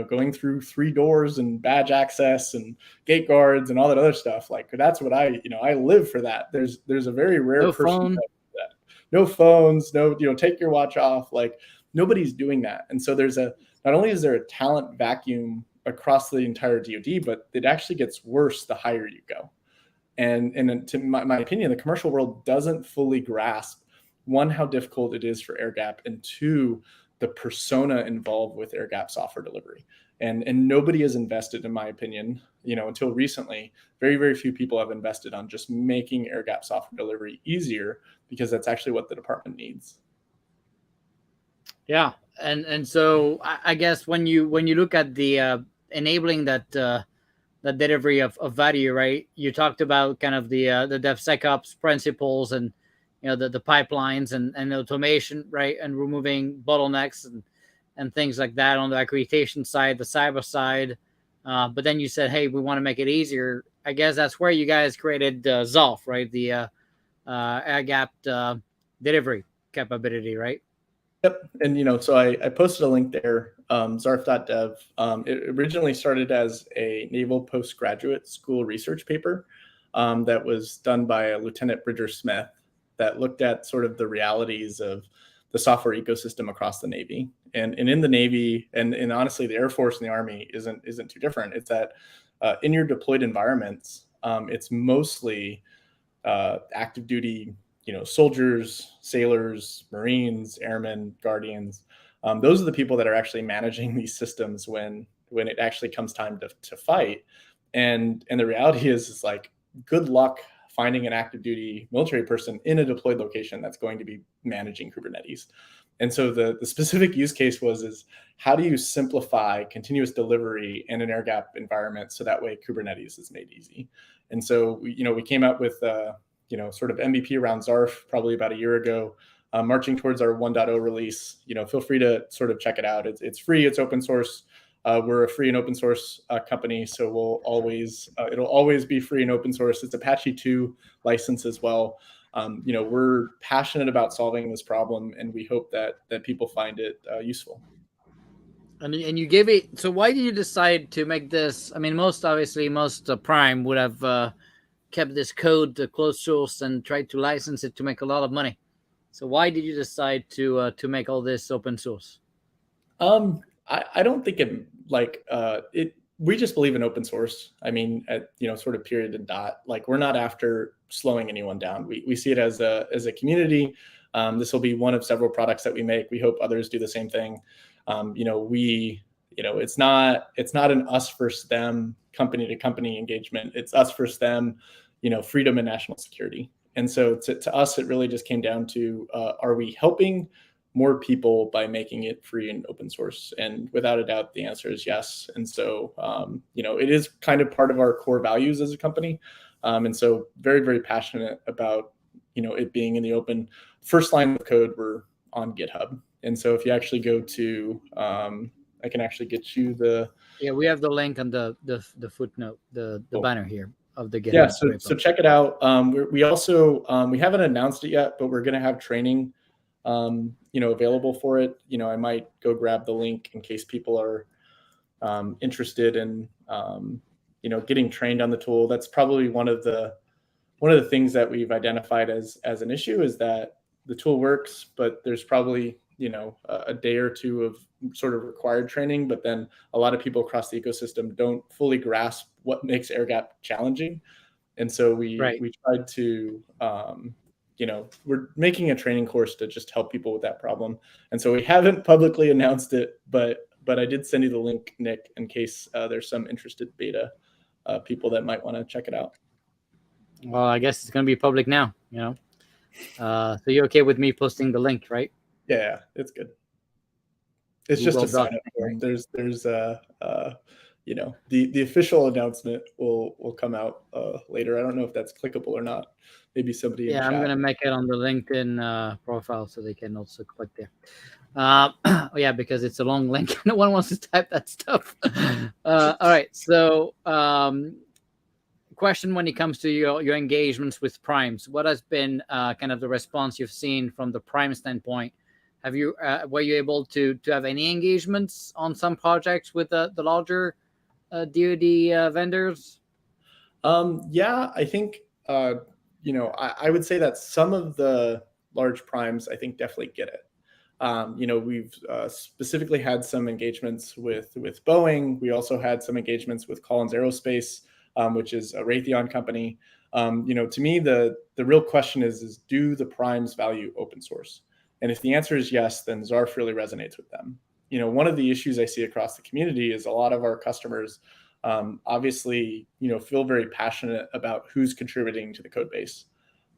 going through 3 doors and badge access and gate guards and all that other stuff. Like, that's what I live for that. There's a very rare No person phone. that no phones, no, take your watch off. Like, nobody's doing that. And so not only is there a talent vacuum across the entire DoD, but it actually gets worse the higher you go. And to my opinion, the commercial world doesn't fully grasp, one, how difficult it is for air gap, and two, the persona involved with air gap software delivery. And nobody has invested, in my opinion, until recently. Very, very few people have invested on just making air gap software delivery easier, because that's actually what the department needs. Yeah, and so I guess when you look at the enabling that delivery of value, right? You talked about kind of the DevSecOps principles, and the pipelines and automation, right? And removing bottlenecks and things like that on the accreditation side, the cyber side. But then you said, hey, we want to make it easier. I guess that's where you guys created Zolf, right? The air gap delivery capability, right? Yep. And, so I posted a link there, zarf.dev. It originally started as a Naval Postgraduate School research paper that was done by Lieutenant Bridger Smith, that looked at sort of the realities of the software ecosystem across the Navy. And in the Navy, and honestly, the Air Force and the Army isn't too different. It's that in your deployed environments, it's mostly active duty, soldiers, sailors, Marines, airmen, guardians. Those are the people that are actually managing these systems when it actually comes time to fight. And the reality is like, good luck finding an active duty military person in a deployed location that's going to be managing Kubernetes. And so the specific use case is how do you simplify continuous delivery in an air gap environment so that way Kubernetes is made easy? And so we came out with sort of MVP around Zarf probably about a year ago, marching towards our 1.0 release. Feel free to sort of check it out. It's free, it's open source. We're a free and open source company, so it'll always be free and open source. It's Apache 2 license as well. We're passionate about solving this problem, and we hope that people find it useful. And you gave it. So why did you decide to make this? I mean, most Prime would have kept this code closed source and tried to license it to make a lot of money. So why did you decide to make all this open source? I don't think it. We just believe in open source. I mean, at sort of period and dot. Like, we're not after slowing anyone down. We see it as a community. This will be one of several products that we make. We hope others do the same thing. It's not an us versus them, company to company engagement. It's us versus them, freedom and national security. And so to us, it really just came down to, are we helping more people by making it free and open source? And without a doubt, the answer is yes. And so, it is kind of part of our core values as a company. And so very, very passionate about, it being in the open. First line of code, we're on GitHub. And so if you actually go to, I can actually get you the... Yeah, we have the link on the footnote, the cool banner here of the GitHub. Yeah, so check it out. We also, we haven't announced it yet, but we're going to have training available for it. I might go grab the link in case people are interested in getting trained on the tool. That's probably one of the things that we've identified as an issue, is that the tool works, but there's probably a day or two of sort of required training, but then a lot of people across the ecosystem don't fully grasp what makes air gap challenging. And so we tried to we're making a training course to just help people with that problem. And so we haven't publicly announced it, but I did send you the link, Nick, in case there's some interested beta people that might want to check it out. Well, I guess it's going to be public now, so you're okay with me posting the link, right? Yeah, it's good. It's Google just a sign up form. There's the official announcement will come out later. I don't know if that's clickable or not. Maybe somebody. Yeah, I'm gonna make it on the LinkedIn profile so they can also click there. Yeah, because it's a long link. No one wants to type that stuff. All right. So, question when it comes to your engagements with primes, what has been kind of the response you've seen from the prime standpoint? Have you were you able to have any engagements on some projects with the larger DoD vendors? Yeah, I think I would say that some of the large primes I think definitely get it. We've specifically had some engagements with Boeing. We also had some engagements with Collins Aerospace, which is a Raytheon company. To me, the real question is do the primes value open source? And if the answer is yes, then Zarf really resonates with them. One of the issues I see across the community is a lot of our customers obviously, feel very passionate about who's contributing to the code base.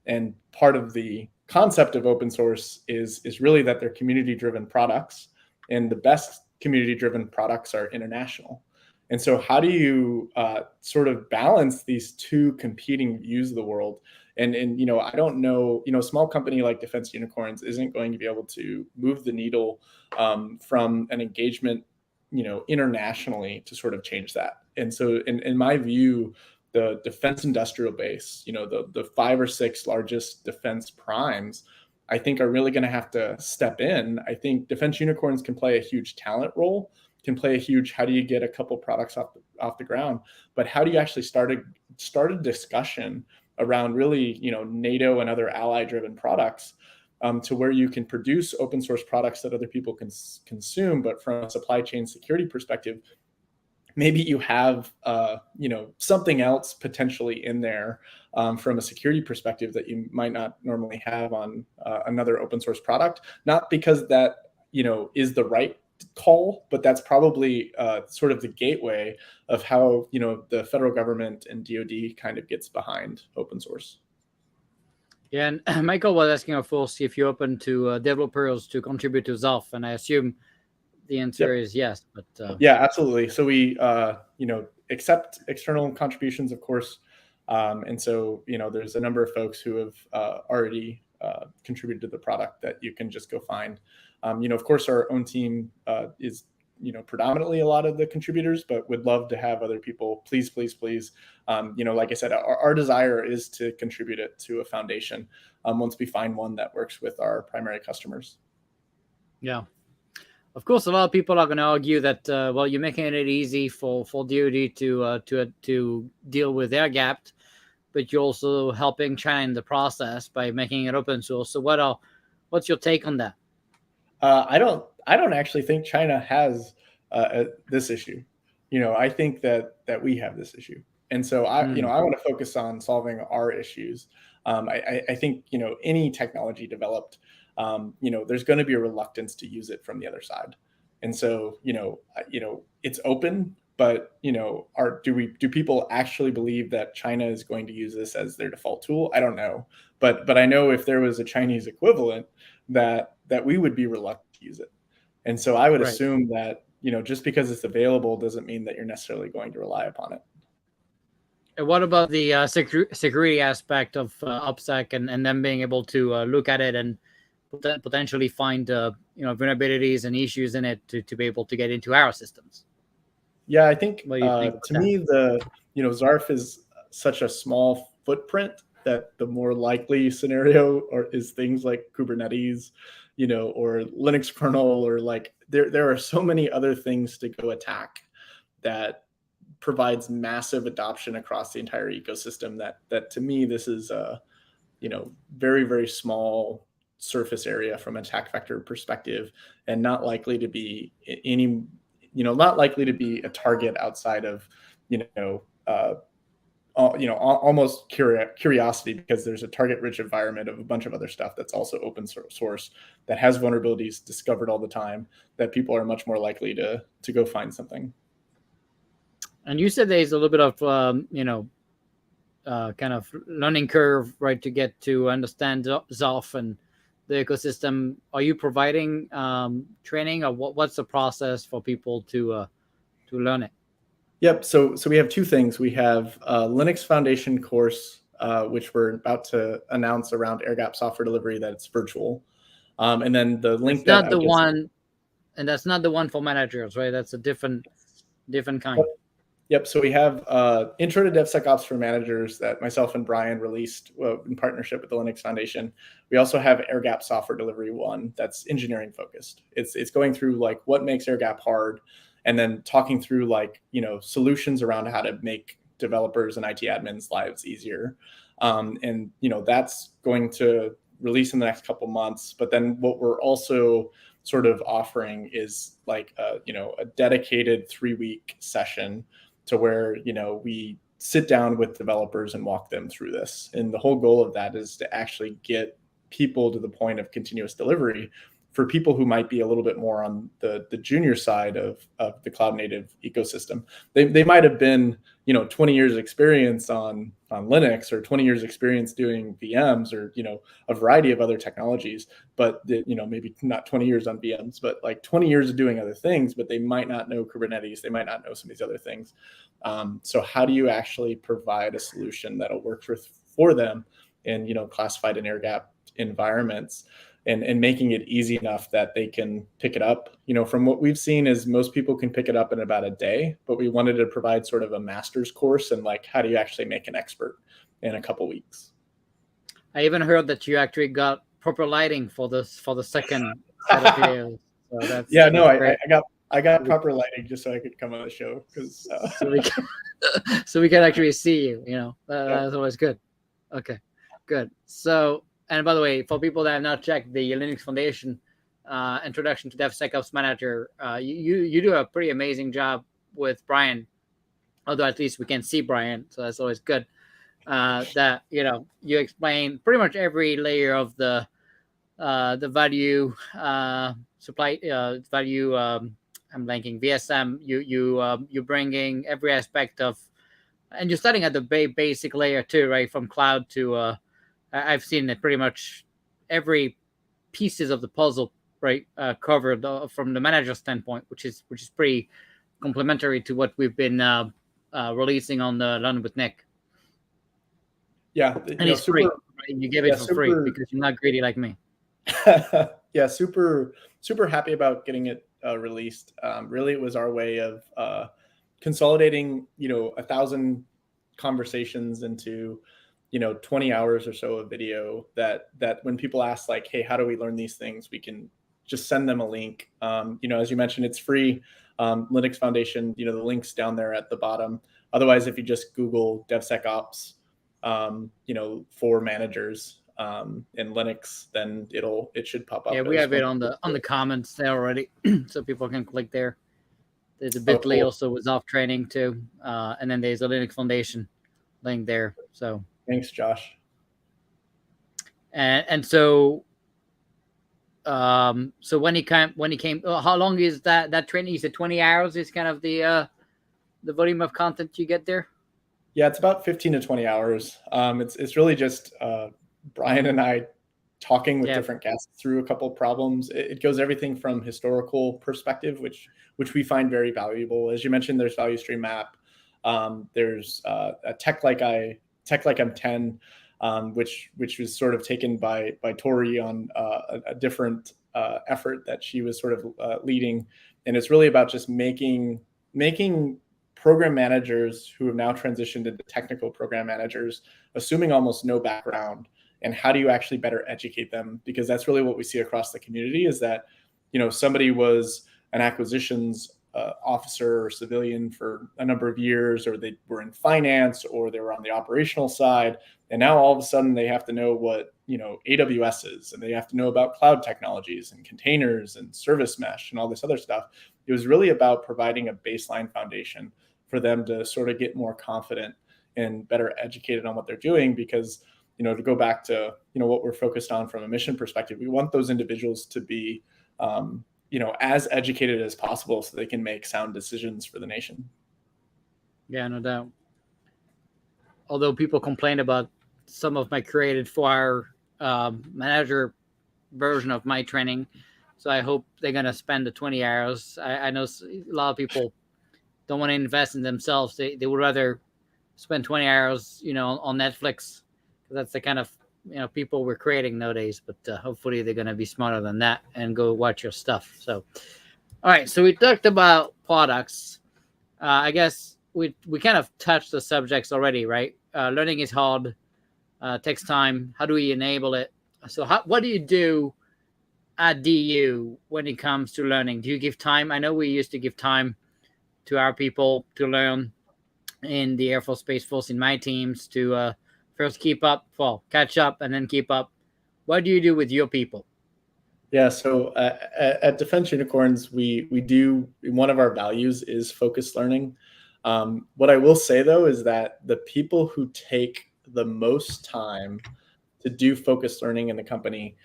And part of the concept of open source is really that they're community-driven products, and the best community-driven products are international. And so how do you sort of balance these two competing views of the world? And I don't know, a small company like Defense Unicorns isn't going to be able to move the needle from an engagement, internationally to sort of change that. And so in my view, the defense industrial base, the 5 or 6 largest defense primes, I think are really going to have to step in. I think Defense Unicorns can play a huge talent role, can play a huge, how do you get a couple products off the ground, but how do you actually start a discussion around really, NATO and other ally driven products, to where you can produce open source products that other people can consume, but from a supply chain security perspective, maybe you have something else potentially in there from a security perspective that you might not normally have on another open source product. Not because that is the right call, but that's probably sort of the gateway of how the federal government and DoD kind of gets behind open source. Yeah, and Michael was asking, of course, if you're open to developers to contribute to Zarf, and I assume the answer is yes. But yeah, absolutely. So we accept external contributions, of course, and so there's a number of folks who have already contributed to the product that you can just go find. Of course, our own team is predominantly a lot of the contributors, but would love to have other people. Please, please, please. Like I said, our desire is to contribute it to a foundation once we find one that works with our primary customers. Yeah. Of course, a lot of people are going to argue that well, you're making it easy for DoD to deal with their gap, but you're also helping China in the process by making it open source. So what's your take on that? I don't actually think China has this issue. I think that we have this issue, and so I want to focus on solving our issues. I think any technology developed, there's going to be a reluctance to use it from the other side, and so it's open, but do people actually believe that China is going to use this as their default tool? I don't know, but I know if there was a Chinese equivalent, that we would be reluctant to use it, and so I would assume that just because it's available doesn't mean that you're necessarily going to rely upon it. And what about the security aspect of OPSEC and them being able to look at it and potentially find vulnerabilities and issues in it to be able to get into our systems? Yeah, I think to me Zarf is such a small footprint that the more likely scenario is things like Kubernetes, or Linux kernel, or like there are so many other things to go attack that provides massive adoption across the entire ecosystem. That to me, this is a very, very small surface area from an attack vector perspective, and not likely to be not likely to be a target outside of almost curiosity, because there's a target-rich environment of a bunch of other stuff that's also open source that has vulnerabilities discovered all the time, that people are much more likely to go find something. And you said there's a little bit of kind of learning curve, right, to get to understand Zarf and the ecosystem. Are you providing training, or what's the process for people to learn it? Yep. So we have two things. We have a Linux Foundation course, which we're about to announce around air gap software delivery, that it's virtual. And then the link It's that not I the guess. one, and that's not the one for managers, right? That's a different kind. Yep. So we have Intro to DevSecOps for Managers that myself and Brian released in partnership with the Linux Foundation. We also have Air Gap Software Delivery 1 that's engineering focused. It's going through like what makes Air Gap hard, and then talking through like solutions around how to make developers and IT admins lives easier. And that's going to release in the next couple months. But then what we're also sort of offering is like a dedicated 3-week session to where we sit down with developers and walk them through this. And the whole goal of that is to actually get people to the point of continuous delivery for people who might be a little bit more on the junior side of the cloud native ecosystem. They might have been 20 years experience on Linux, or 20 years experience doing VMs, or a variety of other technologies, but maybe not 20 years on VMs, but like 20 years of doing other things, but they might not know Kubernetes, they might not know some of these other things. So how do you actually provide a solution that'll work for them in classified and air gap environments, and making it easy enough that they can pick it up? From what we've seen is most people can pick it up in about a day, but we wanted to provide sort of a master's course and like how do you actually make an expert in a couple weeks. I even heard that you actually got proper lighting for the second set of videos. So that's great. I got proper lighting just so I could come on the show, because so we can so we can actually see you. That's always good. Okay, good. So, and by the way, for people that have not checked the Linux Foundation Introduction to DevSecOps Manager, you do a pretty amazing job with Brian. Although at least we can see Brian, so that's always good. That you explain pretty much every layer of the value supply value. I'm blanking VSM. You bringing every aspect of, and you're starting at the basic layer too, right? From cloud to I've seen that pretty much every pieces of the puzzle, right, covered from the manager standpoint, which is pretty complementary to what we've been releasing on the Learn with Nick. Yeah, and it's free. Right? You give it for free because you're not greedy like me. Yeah, super happy about getting it released. Really, it was our way of consolidating 1,000 conversations into 20 hours or so of video, that when people ask like, hey, how do we learn these things, we can just send them a link. As you mentioned, it's free. Linux Foundation, the link's down there at the bottom. Otherwise, if you just Google DevSecOps for managers in Linux, then it should pop up. Yeah, we have it on the comments there already, so people can click there. There's a bit.ly cool. also with off training too, and then there's a Linux Foundation link there. So thanks, Josh. And so when he came, how long is that training? You said 20 hours is kind of the volume of content you get there. Yeah, it's about 15 to 20 hours. It's really just Brian and I talking with different guests through a couple of problems. It goes everything from historical perspective, which we find very valuable. As you mentioned, there's value stream map. There's a tech like I'm 10, which was sort of taken by Tori on a different effort that she was sort of leading, and it's really about just making program managers who have now transitioned into technical program managers, assuming almost no background. And how do you actually better educate them? Because that's really what we see across the community, is that, somebody was an acquisitions officer or civilian for a number of years, or they were in finance, or they were on the operational side. And now all of a sudden they have to know what, AWS is, and they have to know about cloud technologies and containers and service mesh and all this other stuff. It was really about providing a baseline foundation for them to sort of get more confident and better educated on what they're doing. Because, to go back to, what we're focused on from a mission perspective, we want those individuals to be, as educated as possible so they can make sound decisions for the nation. Yeah, no doubt. Although people complain about some of my created 4-hour manager version of my training, so I hope they're going to spend the 20 hours. I know a lot of people don't want to invest in themselves. They would rather spend 20 hours, on Netflix. That's the kind of people we're creating nowadays. But hopefully they're gonna be smarter than that and go watch your stuff. So, all right. So we talked about products. I guess we kind of touched the subjects already, right? Learning is hard, takes time. How do we enable it? So, what do you do at DU when it comes to learning? Do you give time? I know we used to give time to our people to learn in the Air Force Space Force in my teams to first keep up, well, catch up, and then keep up. What do you do with your people? Yeah, so at Defense Unicorns, we do, one of our values is focused learning. What I will say though is that the people who take the most time to do focused learning in the company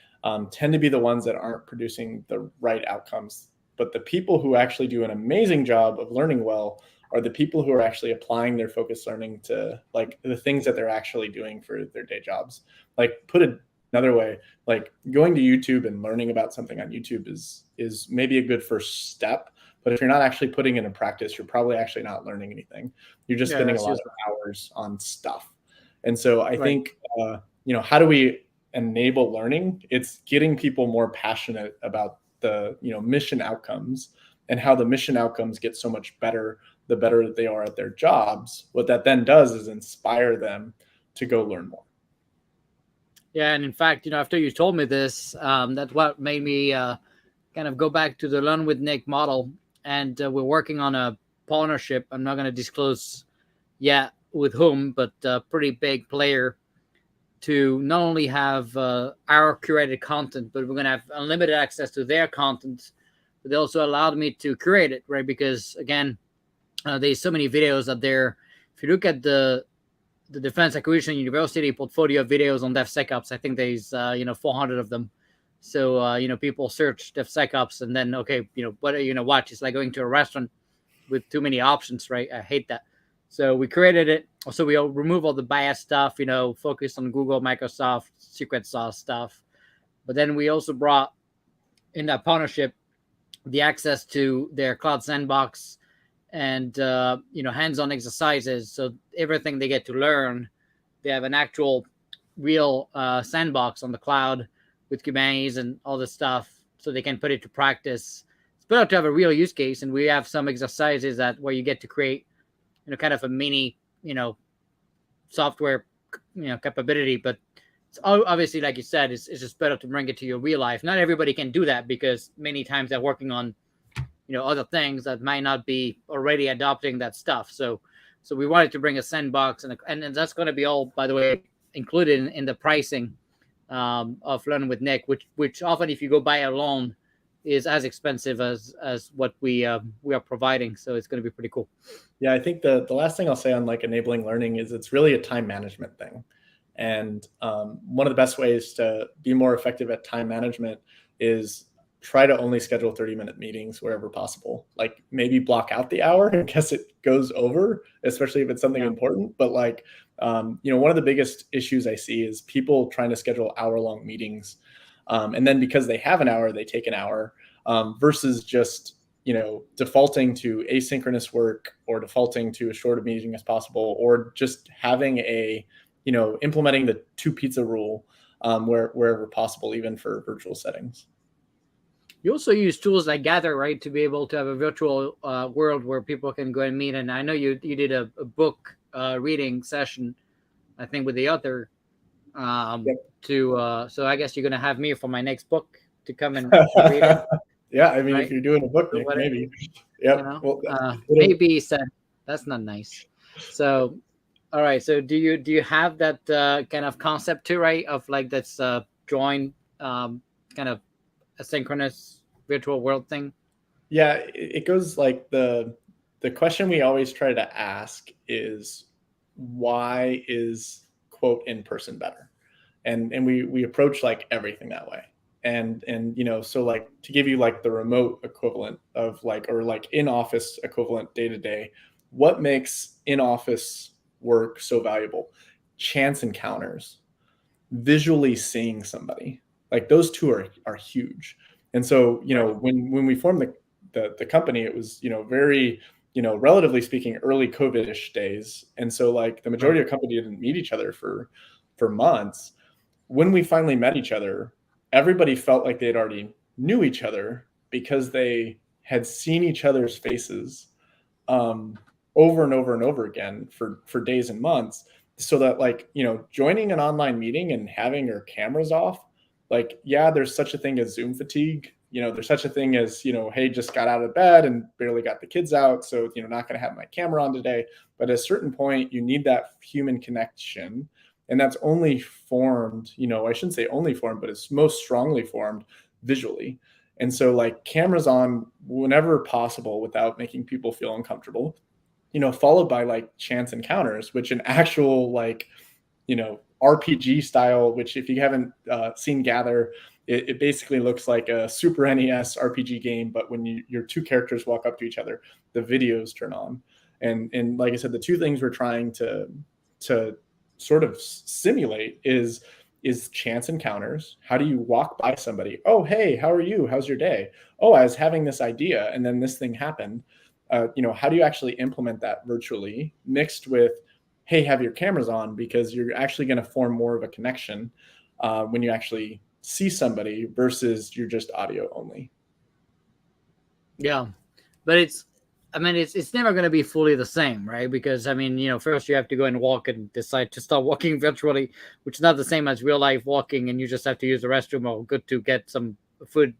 tend to be the ones that aren't producing the right outcomes. But the people who actually do an amazing job of learning well are the people who are actually applying their focused learning to like the things that they're actually doing for their day jobs. Like put it another way, like going to YouTube and learning about something on YouTube is maybe a good first step. But if you're not actually putting it in practice, you're probably actually not learning anything. You're just spending a lot of hours on stuff. And so I think, how do we enable learning? It's getting people more passionate about the, mission outcomes and how the mission outcomes get so much better, the better they are at their jobs. What that then does is inspire them to go learn more. Yeah, and in fact, after you told me this, that's what made me kind of go back to the Learn with Nick model. And we're working on a partnership. I'm not going to disclose yet with whom, but a pretty big player to not only have our curated content, but we're going to have unlimited access to their content. But they also allowed me to curate it, right? Because again, there's so many videos out there. If you look at the Defense Acquisition University portfolio of videos on DevSecOps, I think there's 400 of them. So people search DevSecOps and then what are you gonna watch? It's like going to a restaurant with too many options, right? I hate that. So we created it. So we remove all the bias stuff, focus on Google, Microsoft, secret sauce stuff. But then we also brought in that partnership the access to their cloud sandbox and hands-on exercises. So everything they get to learn, they have an actual real sandbox on the cloud with Kubernetes and all this stuff, so they can put it to practice. It's better to have a real use case, and we have some exercises that where you get to create, kind of a mini, software, capability. But it's obviously, like you said, it's just better to bring it to your real life. Not everybody can do that because many times they're working on other things that might not be already adopting that stuff. So we wanted to bring a sandbox, and that's going to be all, by the way, included in the pricing of Learn with Nick, which often, if you go buy alone, is as expensive as what we are providing. So it's going to be pretty cool. Yeah, I think the last thing I'll say on like enabling learning is it's really a time management thing. And one of the best ways to be more effective at time management is try to only schedule 30-minute meetings wherever possible. Like maybe block out the hour in case it goes over, especially if it's something important. But like, one of the biggest issues I see is people trying to schedule hour-long meetings. And then because they have an hour, they take an hour versus just, defaulting to asynchronous work or defaulting to as short a meeting as possible, or just having implementing the 2 pizza rule wherever possible, even for virtual settings. You also use tools like Gather, right, to be able to have a virtual world where people can go and meet. And I know you did a book reading session, I think, with the author. Yep. So I guess you're going to have me for my next book to come and read it. Yeah, I mean, right? If you're doing a book, Nick, maybe. Yep. Maybe said that's not nice. So, all right. So do you have that kind of concept too, right? Of like that's join kind of asynchronous virtual world thing? Yeah, it goes like the question we always try to ask is, why is quote in person better? And we approach like everything that way. And so like to give you like the remote equivalent of like, or like in office equivalent day to day, what makes in office work so valuable? Chance encounters, visually seeing somebody, like those two are huge. And so when we formed the company, it was very relatively speaking early COVID-ish days, and so like the majority of company didn't meet each other for months. when we finally met each other, everybody felt like they'd already knew each other because they had seen each other's faces um, over and over and over again for days and months. So that, like, joining an online meeting and having your cameras off, like, yeah, there's such a thing as Zoom fatigue. There's such a thing as, hey, just got out of bed and barely got the kids out. So, not going to have my camera on today. But at a certain point, you need that human connection. And that's only formed, I shouldn't say only formed, but it's most strongly formed visually. And so, like, cameras on whenever possible without making people feel uncomfortable, followed by like chance encounters, which an actual, like, RPG style, which if you haven't seen Gather, it basically looks like a Super NES RPG game, but when your two characters walk up to each other, the videos turn on. And like I said, the two things we're trying to sort of simulate is chance encounters. How do you walk by somebody? Oh, hey, how are you? How's your day? Oh, I was having this idea, and then this thing happened. How do you actually implement that virtually, mixed with, hey, have your cameras on, because you're actually going to form more of a connection when you actually see somebody versus you're just audio only. Yeah, but it's never going to be fully the same, right? Because first you have to go and walk and decide to start walking virtually, which is not the same as real life walking, and you just have to use the restroom or good to get some food,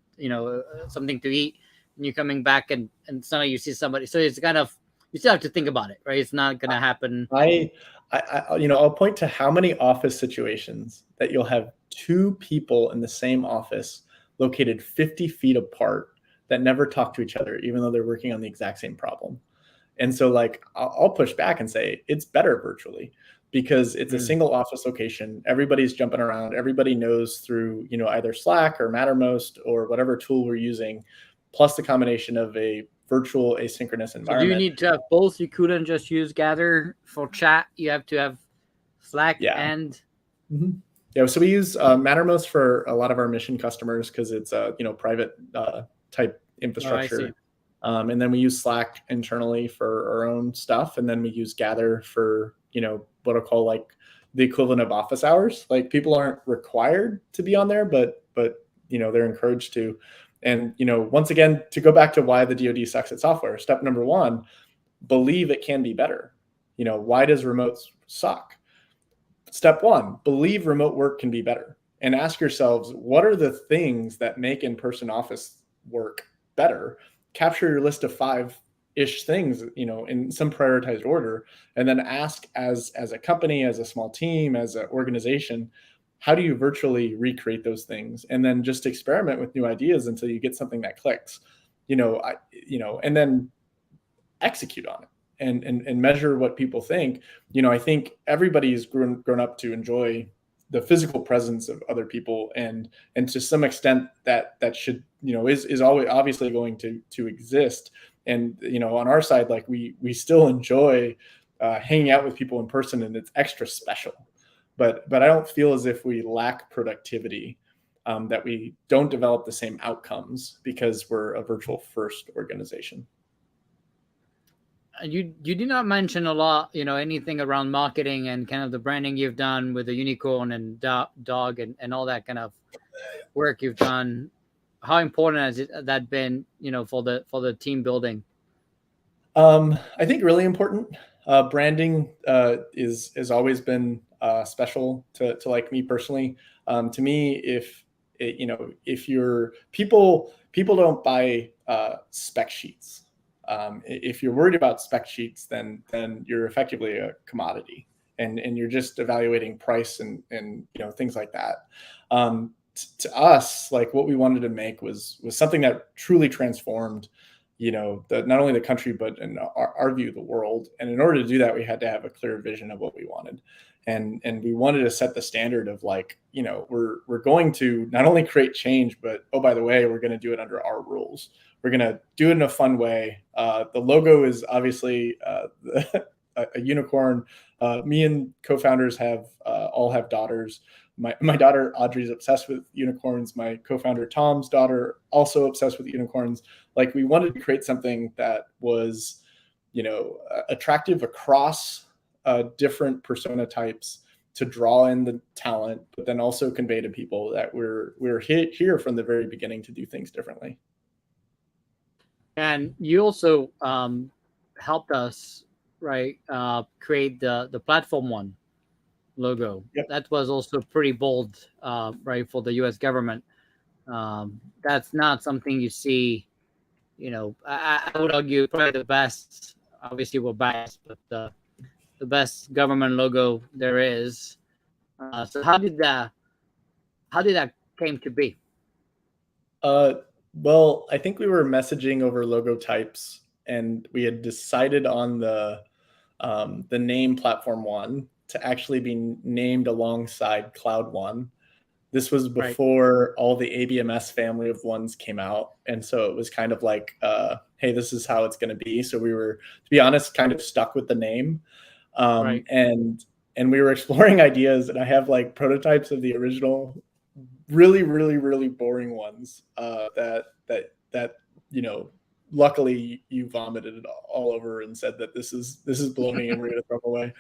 something to eat, and you're coming back and suddenly you see somebody. So it's kind of, you still have to think about it, right? It's not going to happen. I'll point to how many office situations that you'll have two people in the same office located 50 feet apart that never talk to each other, even though they're working on the exact same problem. And so, like, I'll push back and say it's better virtually because it's a single office location. Everybody's jumping around. Everybody knows through, either Slack or Mattermost or whatever tool we're using, plus the combination of a virtual asynchronous environment. So do you need to have both? You couldn't just use Gather for chat. You have to have Slack and... Yeah, so we use Mattermost for a lot of our mission customers because it's a private type infrastructure. And then we use Slack internally for our own stuff. And then we use Gather for, what I'll call like the equivalent of office hours. Like, people aren't required to be on there, but they're encouraged to. And, once again, to go back to why the DoD sucks at software, step number one, believe it can be better. Why does remote suck? Step one, believe remote work can be better. And ask yourselves, what are the things that make in-person office work better? Capture your list of 5-ish things, in some prioritized order, and then ask as a company, as a small team, as an organization, how do you virtually recreate those things? And then just experiment with new ideas until you get something that clicks, and then execute on it and measure what people think. I think everybody's grown up to enjoy the physical presence of other people, and to some extent that should, is always obviously going to exist. And, on our side, like, we still enjoy hanging out with people in person, and it's extra special. But I don't feel as if we lack productivity, that we don't develop the same outcomes because we're a virtual first organization. You did not mention a lot, anything around marketing and kind of the branding you've done with the unicorn and dog and all that kind of work you've done. How important has that been, for the team building? I think really important. Branding has always been special to like me personally. To me, if you're people don't buy spec sheets. If you're worried about spec sheets, then you're effectively a commodity, and you're just evaluating price and things like that. To us, like, what we wanted to make was something that truly transformed, not only the country, but in our view of the world. And in order to do that, we had to have a clear vision of what we wanted. And we wanted to set the standard of, like, we're going to not only create change, but, oh, by the way, we're going to do it under our rules. We're going to do it in a fun way. The logo is obviously a unicorn. Me and co-founders all have daughters. My daughter Audrey's obsessed with unicorns. My co-founder Tom's daughter also obsessed with unicorns. Like, we wanted to create something that was, attractive across different persona types, to draw in the talent, but then also convey to people that we're here from the very beginning to do things differently. And you also helped us, right, create the Platform One logo. Yep. That was also pretty bold, right, for the U.S. government. That's not something you see. I would argue probably the best. Obviously, we're biased, but the best government logo there is. So how did that came to be? Well, I think we were messaging over logo types, and we had decided on the name Platform One to actually be named alongside Cloud One. This was Right, before all the ABMS family of ones came out, and so it was kind of like, hey, this is how it's going to be. So we were, to be honest, kind of stuck with the name, right. and we were exploring ideas. And I have like prototypes of the original really, really, really boring ones that luckily you vomited it all over and said that this is baloney and we're going to throw them away.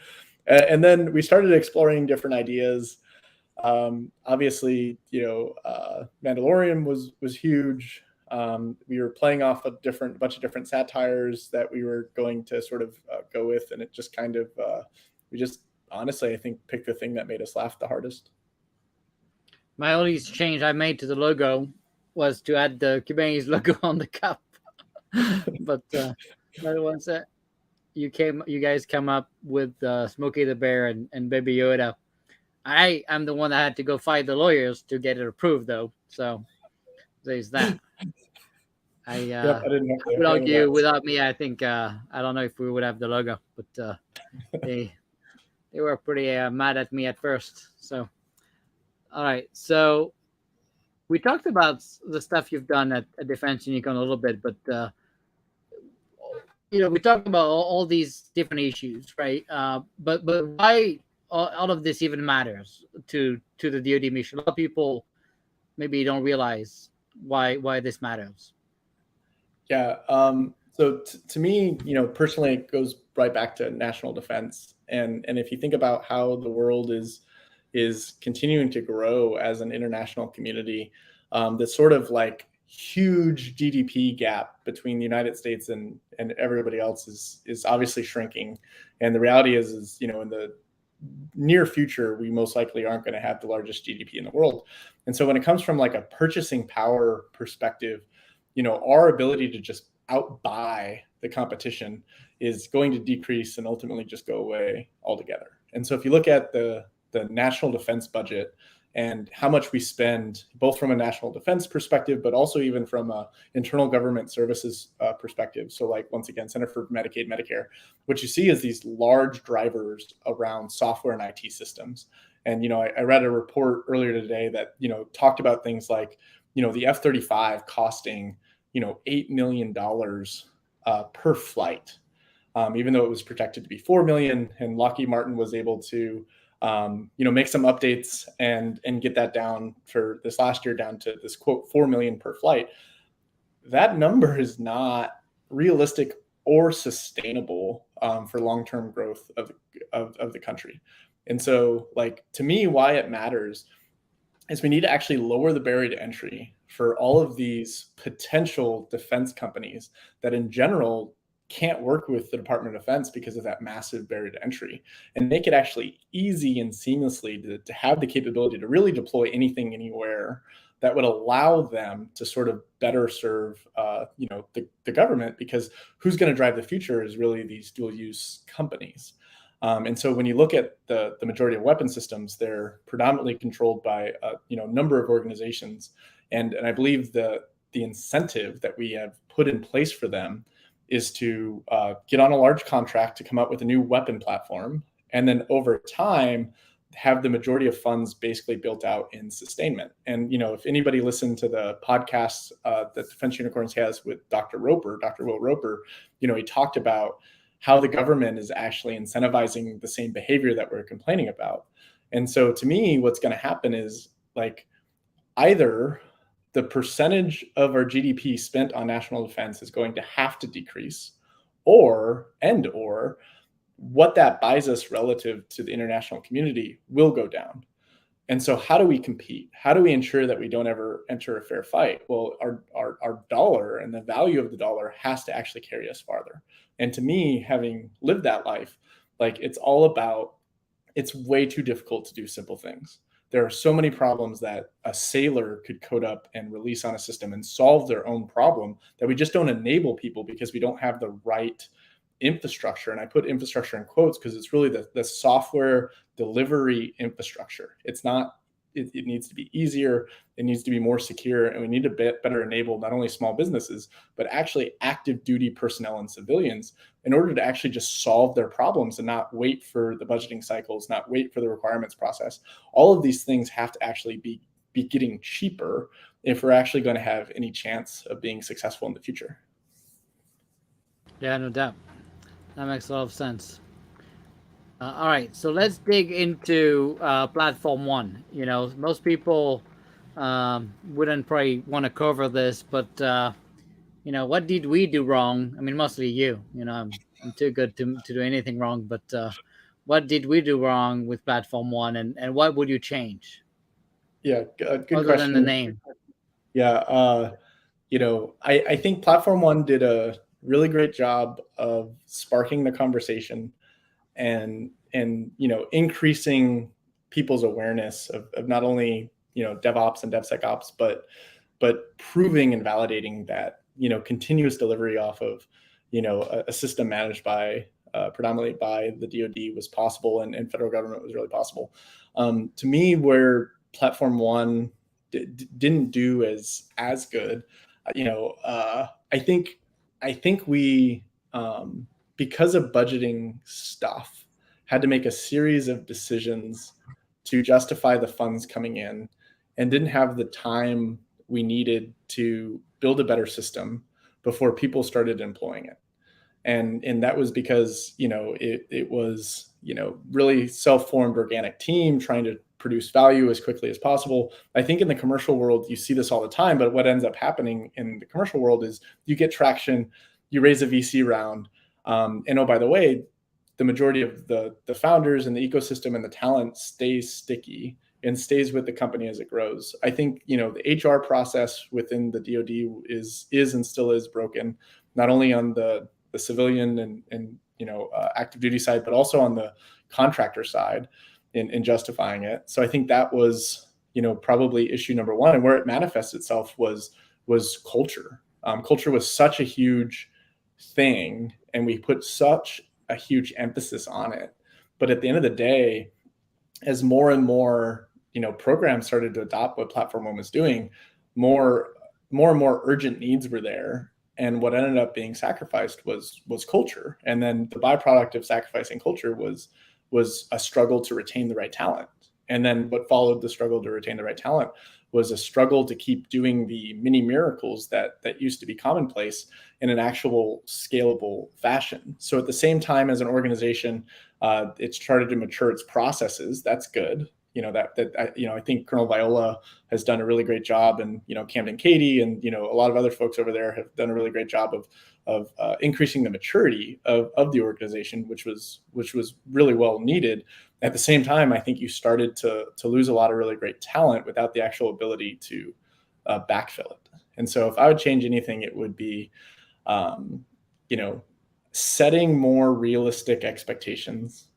And then we started exploring different ideas. Obviously, Mandalorian was huge. We were playing off a bunch of different satires that we were going to sort of go with, and it just kind of we just honestly, I think, picked the thing that made us laugh the hardest. My only change I made to the logo was to add the Kubernetes logo on the cup. But once that you guys come up with Smokey the Bear and Baby Yoda, I am the one that had to go fight the lawyers to get it approved, though. So there's that. Yep, I didn't have I to would handle argue that. without me, I think I don't know if we would have the logo, but they were pretty mad at me at first. So all right, so we talked about the stuff you've done at Defense Unicorn a little bit, but we talked about all these different issues, right? But why all of this even matters to the DoD mission? A lot of people maybe don't realize why this matters. Yeah. So to me, personally, it goes right back to national defense. And if you think about how the world is continuing to grow as an international community, the sort of like huge GDP gap between the United States and everybody else is obviously shrinking. And the reality is in the near future, we most likely aren't going to have the largest GDP in the world. And so when it comes from like a purchasing power perspective, our ability to just outbuy the competition is going to decrease and ultimately just go away altogether. And so if you look at the national defense budget and how much we spend, both from a national defense perspective, but also even from a internal government services perspective. So like, once again, Center for Medicaid, Medicare, what you see is these large drivers around software and IT systems. And, I read a report earlier today that, talked about things like, the F-35 costing, $8 million per flight, even though it was projected to be 4 million, and Lockheed Martin was able to make some updates and get that down for this last year down to this quote 4 million per flight. That number is not realistic or sustainable for long-term growth of the country. And so, like, to me, why it matters is we need to actually lower the barrier to entry for all of these potential defense companies that in general can't work with the Department of Defense because of that massive barrier to entry, and make it actually easy and seamlessly to have the capability to really deploy anything, anywhere, that would allow them to sort of better serve, the government, because who's going to drive the future is really these dual use companies. And so when you look at the majority of weapon systems, they're predominantly controlled by a number of organizations, and I believe the incentive that we have put in place for them is to get on a large contract to come up with a new weapon platform, and then over time have the majority of funds basically built out in sustainment. And if anybody listened to the podcast that Defense Unicorns has with Dr. Will Roper, he talked about how the government is actually incentivizing the same behavior that we're complaining about. And so to me, what's going to happen is, like, either the percentage of our GDP spent on national defense is going to have to decrease, or what that buys us relative to the international community will go down. And so how do we compete? How do we ensure that we don't ever enter a fair fight? Well, our dollar and the value of the dollar has to actually carry us farther. And to me, having lived that life, like it's all about, it's way too difficult to do simple things. There are so many problems that a sailor could code up and release on a system and solve their own problem that we just don't enable people because we don't have the right infrastructure. And I put infrastructure in quotes because it's really the software delivery infrastructure. It's not, it needs to be easier, it needs to be more secure, and we need to better enable not only small businesses, but actually active duty personnel and civilians in order to actually just solve their problems and not wait for the budgeting cycles, not wait for the requirements process. All of these things have to actually be getting cheaper if we're actually going to have any chance of being successful in the future. Yeah, no doubt. That makes a lot of sense. All right, so let's dig into platform one. You know, most people wouldn't probably want to cover this, but you know, what did we do wrong? I mean, mostly you. You know, I'm too good to do anything wrong, but what did we do wrong with platform one, and what would you change? Yeah, good Other than the question. name. Yeah, you know, I think platform one did a really great job of sparking the conversation and you know, increasing people's awareness of not only, you know, DevOps and DevSecOps, but proving and validating that, you know, continuous delivery off of, you know, a system managed by predominantly by the DoD was possible, and federal government was really possible. To me, where platform one didn't do as good, you know, I think we because of budgeting stuff, had to make a series of decisions to justify the funds coming in and didn't have the time we needed to build a better system before people started employing it. And that was because, you know, it was, you know, really self-formed organic team trying to produce value as quickly as possible. I think in the commercial world, you see this all the time, but what ends up happening in the commercial world is you get traction, you raise a VC round, and oh, by the way, the majority of the founders and the ecosystem and the talent stays sticky and stays with the company as it grows. I think, you know, the HR process within the DoD is and still is broken, not only on the civilian and you know, active duty side, but also on the contractor side in justifying it. So I think that was, you know, probably issue number one, and where it manifests itself was culture. Culture was such a huge thing, and we put such a huge emphasis on it. But at the end of the day, as more and more, you know, programs started to adopt what Platform One was doing, more and more urgent needs were there. And what ended up being sacrificed was culture. And then the byproduct of sacrificing culture was a struggle to retain the right talent. And then what followed the struggle to retain the right talent was a struggle to keep doing the mini miracles that used to be commonplace in an actual scalable fashion. So at the same time as an organization, it's started to mature its processes. That's good. You know, you know, I think Colonel Viola has done a really great job, and, you know, Camden Katie and, you know, a lot of other folks over there have done a really great job of increasing the maturity of the organization, which was really well needed. At the same time, I think you started to lose a lot of really great talent without the actual ability to backfill it. And so if I would change anything, it would be, you know, setting more realistic expectations,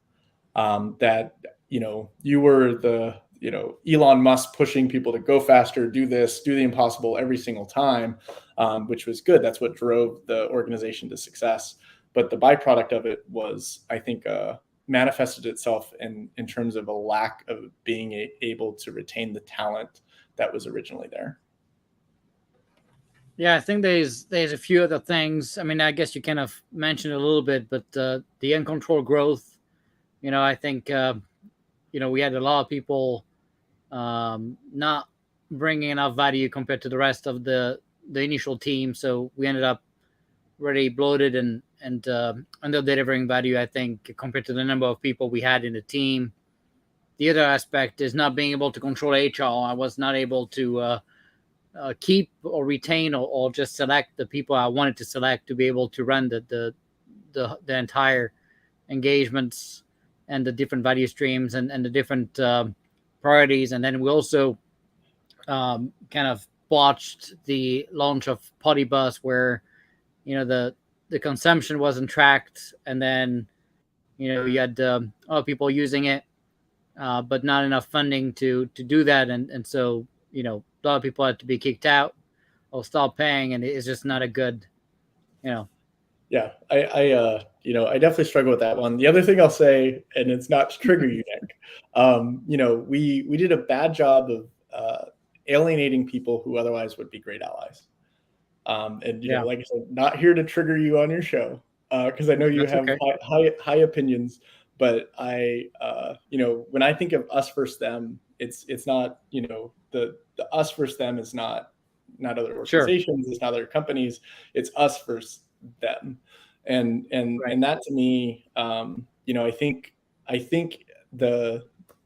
that, you know, you were the, you know, Elon Musk pushing people to go faster, do this, do the impossible every single time, which was good. That's what drove the organization to success. But the byproduct of it was, I think, manifested itself in terms of a lack of being able to retain the talent that was originally there. Yeah, I think there's a few other things. I mean, I guess you kind of mentioned a little bit, but the uncontrolled growth. You know, I think you know, we had a lot of people not bringing enough value compared to the rest of the initial team, so we ended up really bloated and under delivering value, I think, compared to the number of people we had in the team. The other aspect is not being able to control HR. I was not able to keep or retain or just select the people I wanted to select to be able to run the entire engagements and the different value streams and the different priorities. And then we also kind of botched the launch of Podibus, where the consumption wasn't tracked, and then you had a lot of people using it, but not enough funding to do that, and so a lot of people had to be kicked out or stop paying, and it's just not a good. Yeah, I definitely struggle with that one. The other thing I'll say, and it's not to trigger you, Nick, we did a bad job of alienating people who otherwise would be great allies. And like I said, not here to trigger you on your show, because I know you have high opinions. But when I think of us versus them, it's not the us versus them is not other organizations, It's not other companies, it's us versus them, and that to me, I think the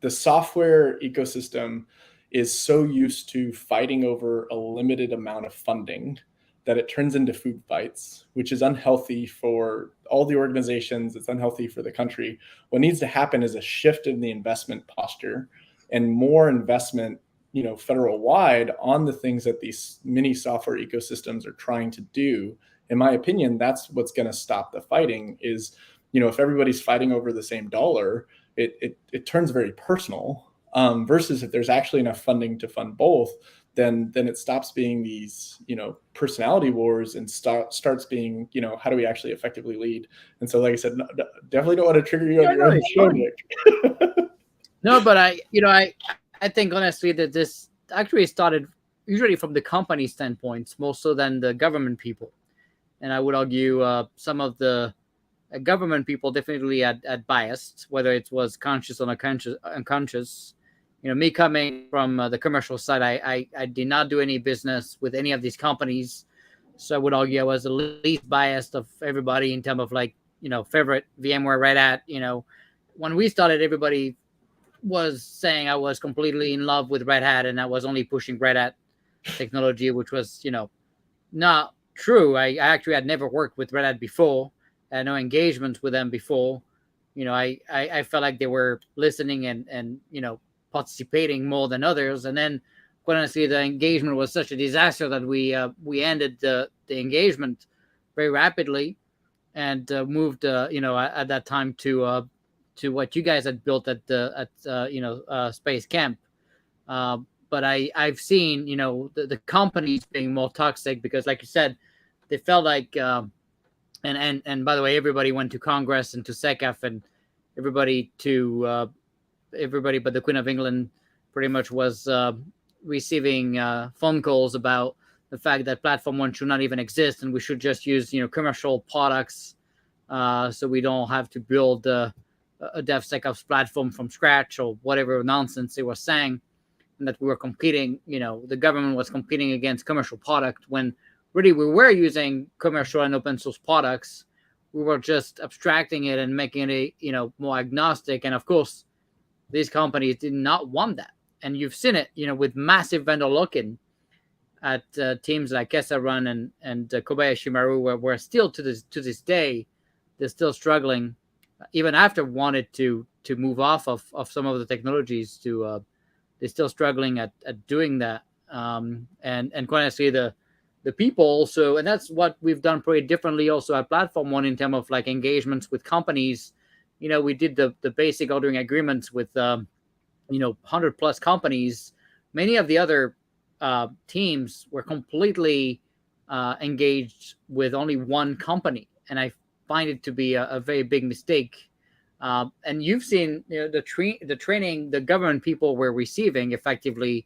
software ecosystem is so used to fighting over a limited amount of funding that it turns into food fights, which is unhealthy for all the organizations. It's unhealthy for the country. What needs to happen is a shift in the investment posture and more investment, federal wide on the things that these mini software ecosystems are trying to do. In my opinion, that's what's going to stop the fighting is, if everybody's fighting over the same dollar, it turns very personal, versus if there's actually enough funding to fund both, then it stops being these, personality wars and starts being, how do we actually effectively lead? And so, like I said, definitely don't want to trigger you on your own show, Nick. No, but I think honestly that this actually started usually from the company standpoints more so than the government people. And I would argue some of the government people definitely had biased, whether it was conscious or unconscious. Me coming from the commercial side, I did not do any business with any of these companies. So I would argue I was the least biased of everybody in terms of favorite VMware, Red Hat. When we started, everybody was saying I was completely in love with Red Hat and I was only pushing Red Hat technology, which was, not true. I actually had never worked with Red Hat before. I had no engagements with them before. I felt like they were listening and participating more than others. And then, quite honestly, the engagement was such a disaster that we ended the engagement very rapidly and moved, at that time to what you guys had built at Space Camp. But I've seen, the companies being more toxic because, like you said, they felt like, and by the way, everybody went to Congress and to SecOps, and everybody but the Queen of England pretty much was receiving phone calls about the fact that Platform One should not even exist and we should just use commercial products, so we don't have to build a DevSecOps platform from scratch or whatever nonsense they were saying, and that we were competing. The government was competing against commercial product when really we were using commercial and open source products. We were just abstracting it and making it more agnostic, and of course these companies did not want that. And you've seen it, with massive vendor lock-in at teams like Kesarun and Kobayashi Maru, where still to this day, they're still struggling, even after wanted to move off of some of the technologies. They're still struggling at doing that. And quite honestly, the people also, and that's what we've done pretty differently also at Platform One in terms of engagements with companies. We did the basic ordering agreements with 100 plus companies. Many of the other teams were completely engaged with only one company, and I find it to be a very big mistake. And you've seen the training the government people were receiving effectively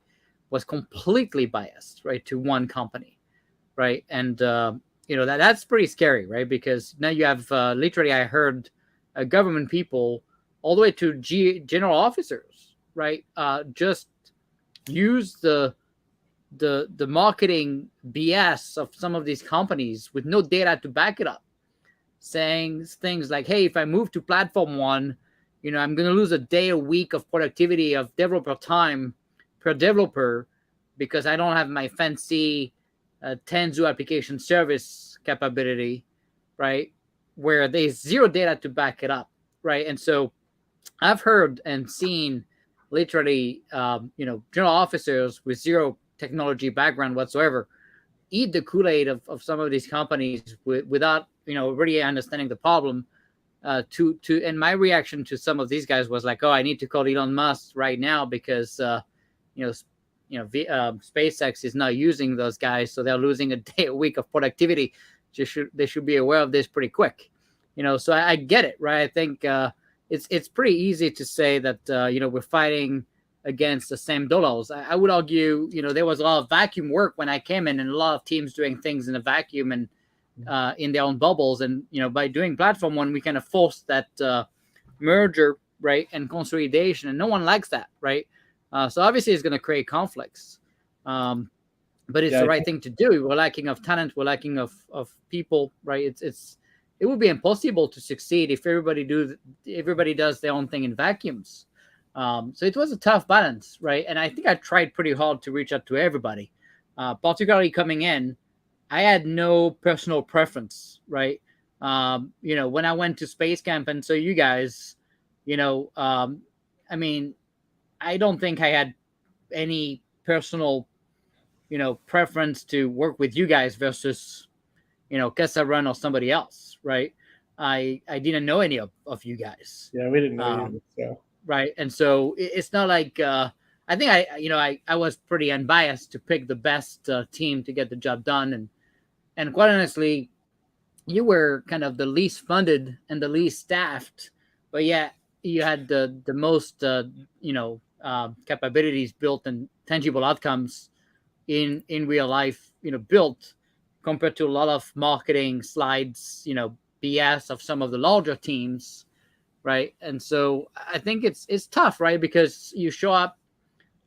was completely biased, right, to one company, right? And that's pretty scary, right? Because now you have literally, I heard government people all the way to general officers, right? Just use the marketing BS of some of these companies with no data to back it up, saying things like, hey, if I move to Platform One, I'm going to lose a day a week of productivity of developer time per developer because I don't have my fancy Tanzu application service capability, right? Where there's zero data to back it up. right? And so I've heard and seen literally, general officers with zero technology background whatsoever eat the Kool-Aid of some of these companies without, really understanding the problem. And my reaction to some of these guys was like, oh, I need to call Elon Musk right now because, you know, SpaceX is not using those guys, so they're losing a day a week of productivity. They should be aware of this pretty quick. So I get it, right? I think it's pretty easy to say that we're fighting against the same dollars. I would argue, there was a lot of vacuum work when I came in, and a lot of teams doing things in a vacuum and in their own bubbles. And by doing platform one, we kind of forced that merger, right, and consolidation, and no one likes that, right? So obviously, it's going to create conflicts. But it's the right thing to do. We're lacking of talent. We're lacking of people, right? It would be impossible to succeed if everybody does their own thing in vacuums. So it was a tough balance, right? And I think I tried pretty hard to reach out to everybody, particularly coming in. I had no personal preference, right? When I went to Space Camp, and so you guys, I mean, I don't think I had any personal, preference to work with you guys versus, Kessaran or somebody else, right? I didn't know any of you guys. Yeah, we didn't know you. So. Right. And so it's not like, I think I was pretty unbiased to pick the best team to get the job done. And quite honestly, you were kind of the least funded and the least staffed, but yet you had the most, capabilities built and tangible outcomes in real life, built compared to a lot of marketing slides, BS of some of the larger teams. Right. And so I think it's tough, right? Because you show up,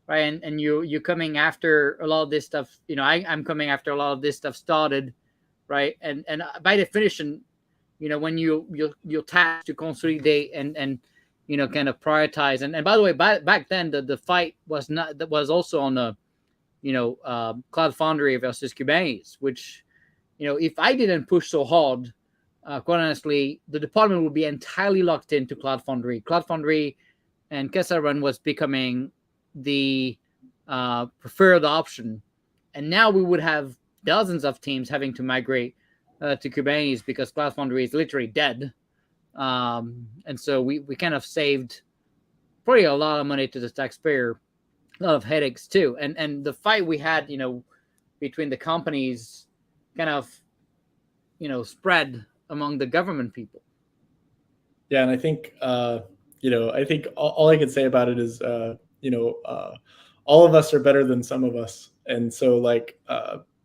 right, and you're coming after a lot of this stuff. I'm coming after a lot of this stuff started, right? And by definition, when you're tasked to consolidate and kind of prioritize. And by the way, back then the fight was also on the Cloud Foundry versus Kubernetes, which if I didn't push so hard, quite honestly, the department would be entirely locked into Cloud Foundry. Cloud Foundry and Kessaran was becoming the preferred option, and now we would have dozens of teams having to migrate to Kubernetes because Cloud Foundry is literally dead. And so we kind of saved probably a lot of money to the taxpayer, a lot of headaches too. And the fight we had, between the companies kind of, spread among the government people. Yeah. And I think, I think all I can say about it is, all of us are better than some of us. And so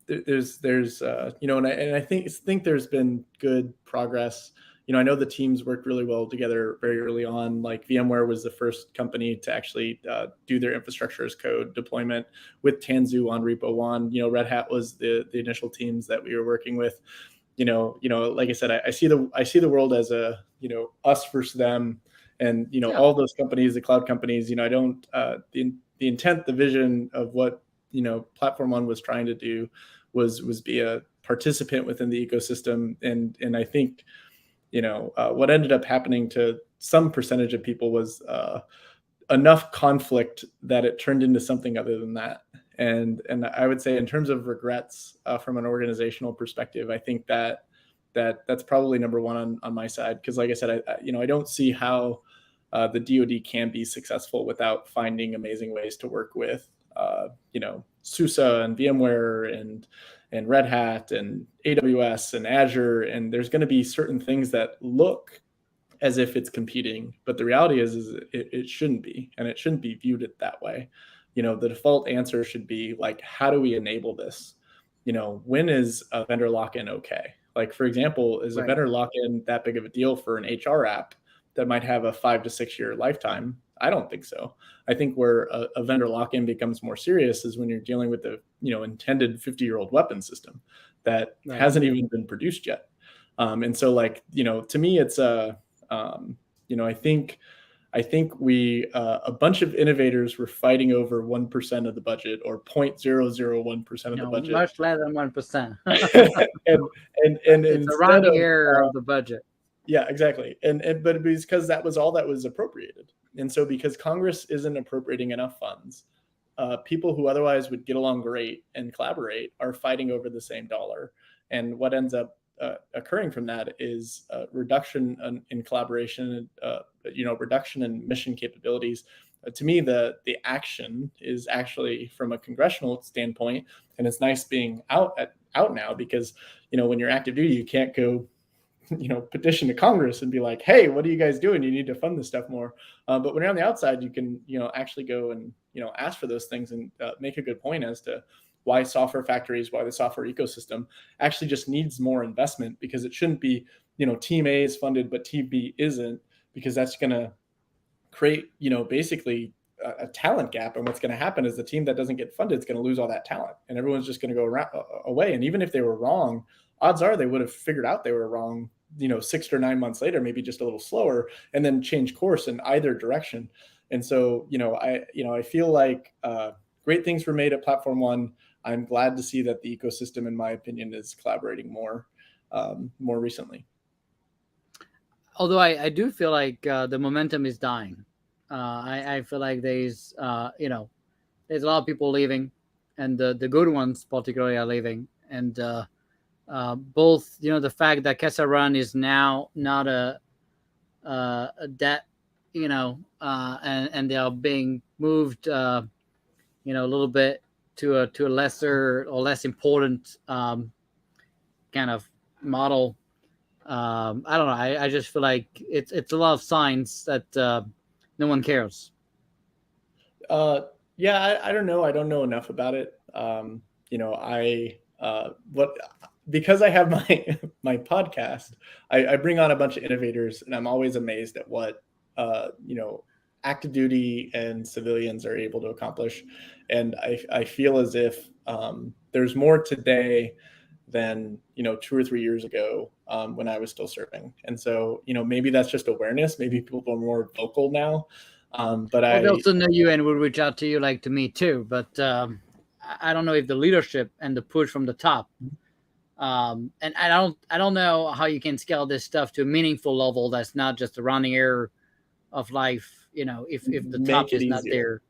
there's and I think there's been good progress. I know the teams worked really well together very early on. Like VMware was the first company to actually do their infrastructure as code deployment with Tanzu on Repo One. Red Hat was the initial teams that we were working with. Like I said, I see the world as a us versus them, and all those companies, the cloud companies. I don't the intent, the vision of what Platform One was trying to do was be a participant within the ecosystem, and I think what ended up happening to some percentage of people was enough conflict that it turned into something other than that. And I would say in terms of regrets from an organizational perspective, I think that's probably number one on my side, because like I said, I don't see how the DoD can be successful without finding amazing ways to work with SUSE and VMware and Red Hat and AWS and Azure. And there's going to be certain things that look as if it's competing, but the reality is it shouldn't be, and it shouldn't be viewed it that way. The default answer should be like, how do we enable this? When is a vendor lock-in okay? Like, for example, is a vendor lock-in that big of a deal for an HR app that might have a 5 to 6 year lifetime? I don't think so. I think where a vendor lock-in becomes more serious is when you're dealing with the intended 50-year-old weapon system that hasn't even been produced yet. And so to me, it's I think we a bunch of innovators were fighting over 1% of the budget, or 0.001% of the budget, much less than 1%. and it's a rounding error of the budget. Yeah, exactly. But it was because that was all that was appropriated. And so because Congress isn't appropriating enough funds, people who otherwise would get along great and collaborate are fighting over the same dollar. And what ends up occurring from that is reduction in collaboration, reduction in mission capabilities. To me, the action is actually from a congressional standpoint, and it's nice being out now because when you're active duty, you can't go petition to Congress and be like, hey, what are you guys doing? You need to fund this stuff more. But when you're on the outside, you can, actually go and, ask for those things and make a good point as to why software factories, why the software ecosystem actually just needs more investment, because it shouldn't be, team A is funded, but team B isn't, because that's going to create, basically a talent gap. And what's going to happen is the team that doesn't get funded is going to lose all that talent, and everyone's just going to go away. And even if they were wrong, odds are they would have figured out they were wrong, 6 or 9 months later, maybe just a little slower, and then change course in either direction. And so, I feel like great things were made at Platform One. I'm glad to see that the ecosystem, in my opinion, is collaborating more recently. Although I do feel like the momentum is dying. I feel like there's there's a lot of people leaving, and the good ones particularly are leaving. And both, the fact that Kessa is now not a debt, and they are being moved, a little bit to a lesser or less important kind of model. I don't know. I just feel like it's a lot of signs that no one cares. Yeah, I don't know. I don't know enough about it. Because I have my podcast, I bring on a bunch of innovators, and I'm always amazed at what active duty and civilians are able to accomplish. And I feel as if there's more today than 2 or 3 years ago when I was still serving. And so maybe that's just awareness. Maybe people are more vocal now. But Well, they'll still know you and will reach out to you, like to me too. But I don't know if the leadership and the push from the top. And I don't know how you can scale this stuff to a meaningful level that's not just a rounding error of life. If the top is not there,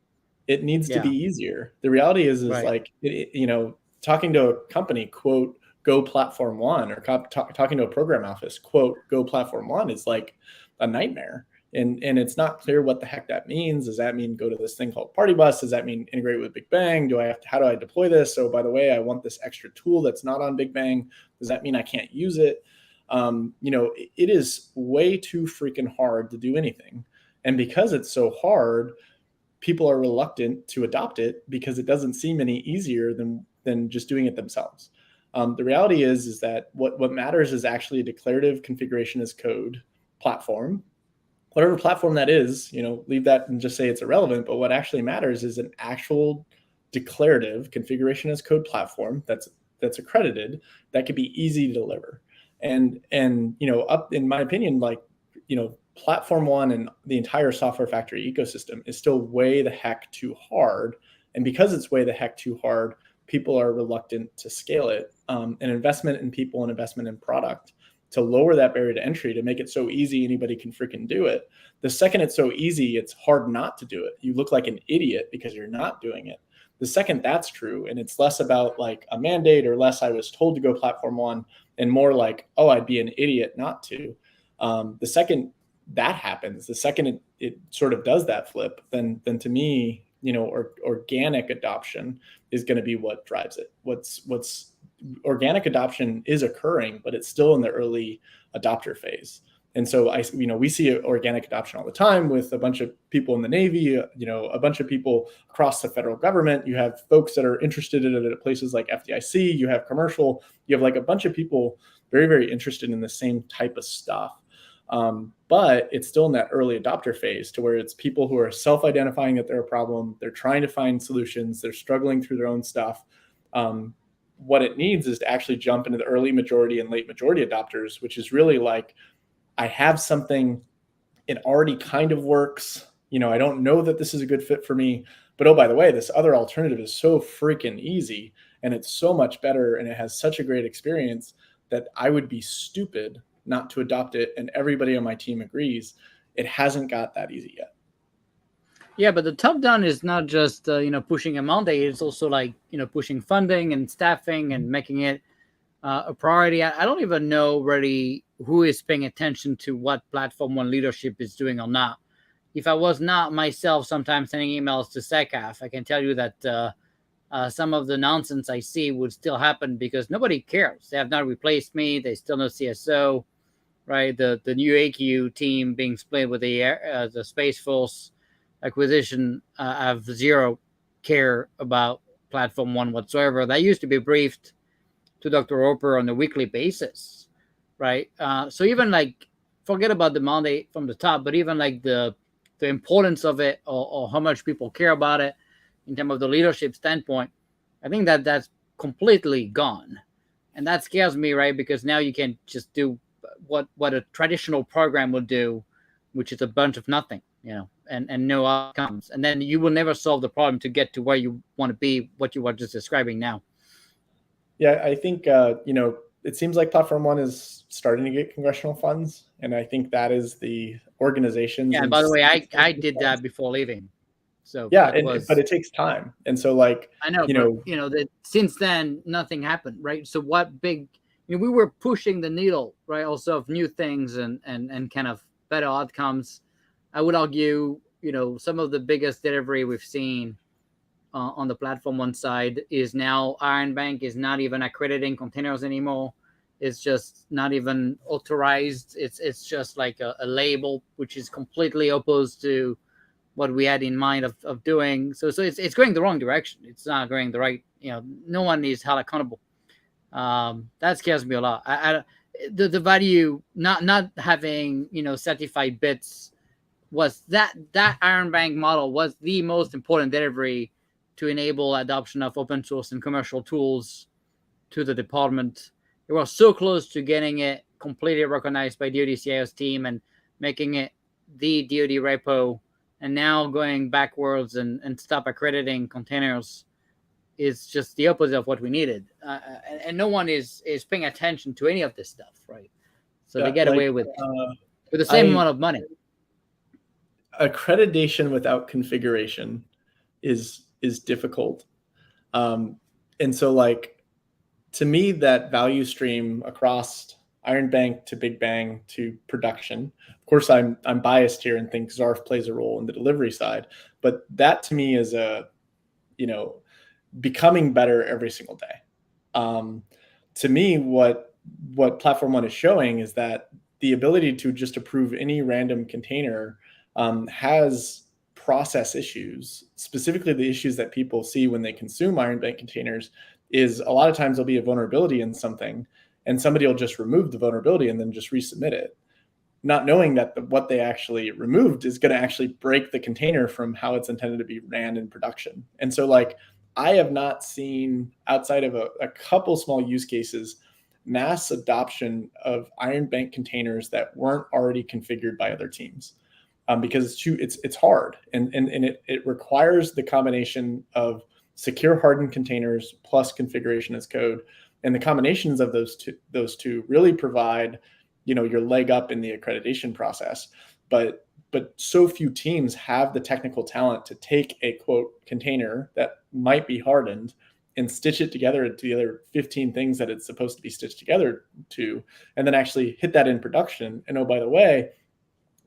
it needs to be easier. The reality is right. like talking to a company, quote, go Platform One, or talking to a program office, quote, go Platform One, is like a nightmare. And it's not clear what the heck that means. Does that mean go to this thing called Party Bus? Does that mean integrate with Big Bang? How do I deploy this? So by the way, I want this extra tool that's not on Big Bang. Does that mean I can't use it? It is way too freaking hard to do anything. And because it's so hard, people are reluctant to adopt it because it doesn't seem any easier than just doing it themselves. The reality is that what matters is actually a declarative configuration as code platform. Whatever platform that is, leave that and just say it's irrelevant. But what actually matters is an actual declarative configuration as code platform that's accredited, that could be easy to deliver. And up in my opinion, Platform One and the entire software factory ecosystem is still way the heck too hard. And because it's way the heck too hard, people are reluctant to scale it. An investment in people and investment in product to lower that barrier to entry, to make it so easy anybody can freaking do it. The second it's so easy, it's hard not to do it. You look like an idiot because you're not doing it. The second that's true, and it's less about like a mandate or less I was told to go Platform One, and more like, oh, I'd be an idiot not to. The second that happens, the second it sort of does that flip, then to me, organic adoption is going to be what drives it. What's organic adoption is occurring, but it's still in the early adopter phase. And so we see organic adoption all the time with a bunch of people in the Navy, a bunch of people across the federal government. You have folks that are interested in it at places like FDIC. You have commercial. You have like a bunch of people very, very interested in the same type of stuff. But it's still in that early adopter phase, to where it's people who are self-identifying that they're a problem. They're trying to find solutions. They're struggling through their own stuff. What it needs is to actually jump into the early majority and late majority adopters, which is really like, I have something, it already kind of works. I don't know that this is a good fit for me, but oh, by the way, this other alternative is so freaking easy, and it's so much better, and it has such a great experience that I would be stupid not to adopt it, and everybody on my team agrees, it hasn't got that easy yet. Yeah, but the top down is not just pushing a mandate. It's also like pushing funding and staffing and making it a priority. I don't even know really who is paying attention to what Platform One leadership is doing or not. If I was not myself sometimes sending emails to SecOps, I can tell you that some of the nonsense I see would still happen because nobody cares. They have not replaced me. They still know CSO, right? The new AQ team being split with the Space Force acquisition have zero care about Platform One whatsoever. That used to be briefed to Dr. Roper on a weekly basis, right? So even like forget about the mandate from the top, but even like the importance of it or how much people care about it in terms of the leadership standpoint, I think that that's completely gone, and that scares me, right? Because now you can just do what a traditional program would do, which is a bunch of nothing, and no outcomes, and then you will never solve the problem to get to where you want to be, what you were just describing now. Yeah, I think it seems like Platform One is starting to get congressional funds, and I think that is the organizations. Yeah, and and by the way, states I did that before leaving, so yeah, that was. but it takes time, and so like I know, but that since then nothing happened, right? So what big, we were pushing the needle, right? Also of new things and kind of better outcomes. I would argue, some of the biggest delivery we've seen on the Platform One side is now Iron Bank is not even accrediting containers anymore. It's just not even authorized. It's just like a label, which is completely opposed to what we had in mind of doing. So it's going the wrong direction. It's not going the right. No one is held accountable. That scares me a lot. The value not having certified bits was that Iron Bank model was the most important delivery to enable adoption of open source and commercial tools to the department. They were so close to getting it completely recognized by DoD CIO's team and making it the DoD repo, and now going backwards and stop accrediting containers is just the opposite of what we needed. And no one is paying attention to any of this stuff, right? So they get away with the same amount of money. Accreditation without configuration is difficult. And so like, to me, that value stream across Iron Bank to Big Bang to production, of course, I'm biased here and think XARF plays a role in the delivery side, but that to me is becoming better every single day. To me, what Platform One is showing is that the ability to just approve any random container has process issues, specifically the issues that people see when they consume Iron Bank containers is a lot of times there'll be a vulnerability in something and somebody will just remove the vulnerability and then just resubmit it, not knowing that what they actually removed is going to actually break the container from how it's intended to be ran in production. And so like, I have not seen, outside of a couple small use cases, mass adoption of Iron Bank containers that weren't already configured by other teams. Because it's hard and it requires the combination of secure hardened containers plus configuration as code, and the combinations of those two really provide your leg up in the accreditation process. But so few teams have the technical talent to take a quote container that might be hardened and stitch it together to the other 15 things that it's supposed to be stitched together to, and then actually hit that in production. And oh, by the way,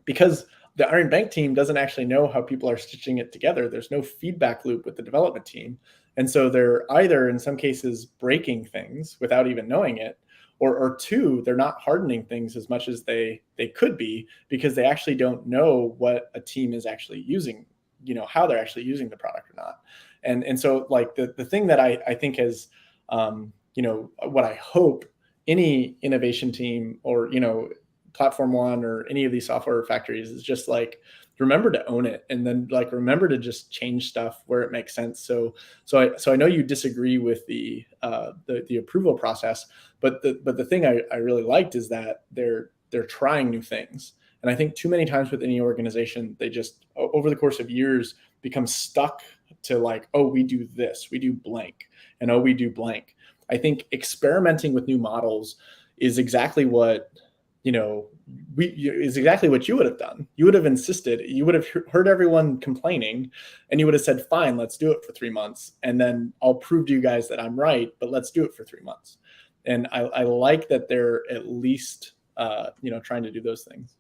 because the Iron Bank team doesn't actually know how people are stitching it together, there's no feedback loop with the development team. And so they're either, in some cases, breaking things without even knowing it, or two, they're not hardening things as much as they could be because they actually don't know what a team is actually using, how they're actually using the product or not. And so like the thing that I think is, what I hope any innovation team or, Platform One or any of these software factories is just like, remember to own it, and then like remember to just change stuff where it makes sense. So I know you disagree with the approval process, but the thing I really liked is that they're trying new things. And I think too many times with any organization, they just over the course of years become stuck to like, oh, we do this, we do blank, and oh, we do blank. I think experimenting with new models is exactly what is exactly what you would have done. You would have insisted, you would have heard everyone complaining, and you would have said, fine, let's do it for 3 months. And then I'll prove to you guys that I'm right, but let's do it for 3 months. And I like that they're at least, trying to do those things.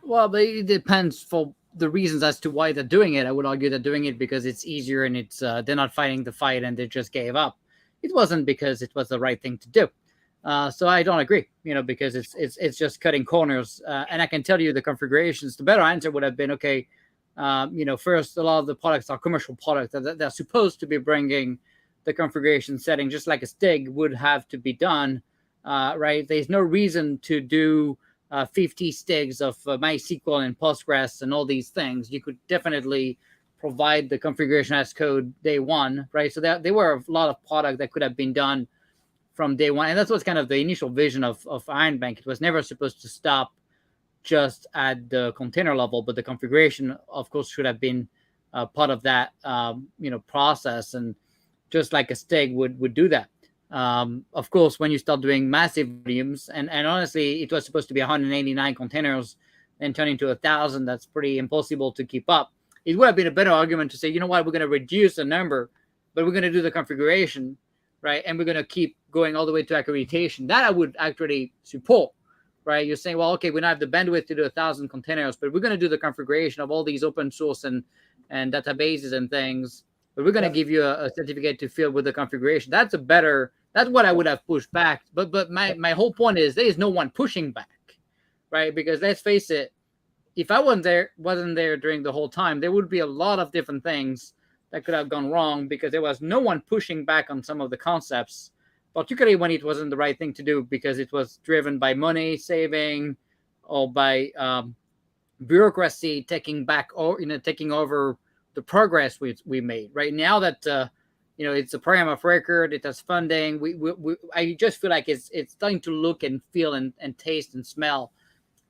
Well, but it depends for the reasons as to why they're doing it. I would argue they're doing it because it's easier and it's they're not fighting the fight and they just gave up. It wasn't because it was the right thing to do. So I don't agree, because it's just cutting corners. And I can tell you the configurations. The better answer would have been, okay, first, a lot of the products are commercial products that they're supposed to be bringing the configuration setting, just like a STIG would have to be done, right? There's no reason to do 50 STIGs of MySQL and Postgres and all these things. You could definitely provide the configuration as code day one, right? So there were a lot of product that could have been done from day one. And that's what's kind of the initial vision of Iron Bank. It was never supposed to stop just at the container level, but the configuration, of course, should have been part of that, process. And just like a STIG would do that. Of course, when you start doing massive volumes, and honestly, it was supposed to be 189 containers and turn into 1,000. That's pretty impossible to keep up. It would have been a better argument to say, you know what, we're going to reduce the number, but we're going to do the configuration, right? And we're going to keep going all the way to accreditation. That I would actually support, right? You're saying, well, okay, we don't have the bandwidth to do 1,000 containers, but we're going to do the configuration of all these open source and databases and things. But we're going to give you a certificate to fill with the configuration. That's what I would have pushed back. But my whole point is there is no one pushing back, right? Because let's face it, if I wasn't there during the whole time, there would be a lot of different things that could have gone wrong because there was no one pushing back on some of the concepts, particularly when it wasn't the right thing to do because it was driven by money saving or by bureaucracy taking over the progress we made. Right now that it's a program of record, it has funding. I just feel like it's starting to look and feel and taste and smell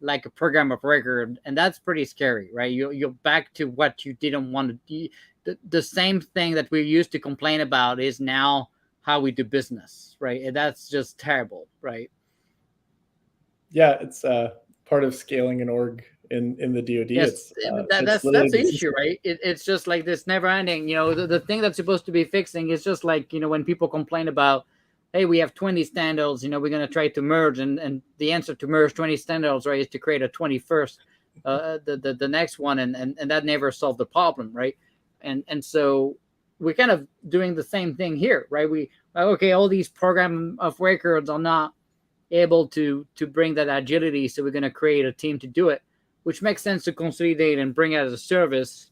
like a program of record, and that's pretty scary, right? You're back to what you didn't want to do. The same thing that we used to complain about is now how we do business, right? And that's just terrible, right? Yeah, it's part of scaling an org in the DoD. Yes, that's the issue, right? It's just like this never ending. The thing that's supposed to be fixing is just like when people complain about, hey, we have 20 standards, we're going to try to merge, and the answer to merge 20 standards, right, is to create a 21st, the next one, and that never solved the problem, right? And so we're kind of doing the same thing here, right? All these program of records are not able to bring that agility, so we're going to create a team to do it, which makes sense to consolidate and bring it as a service.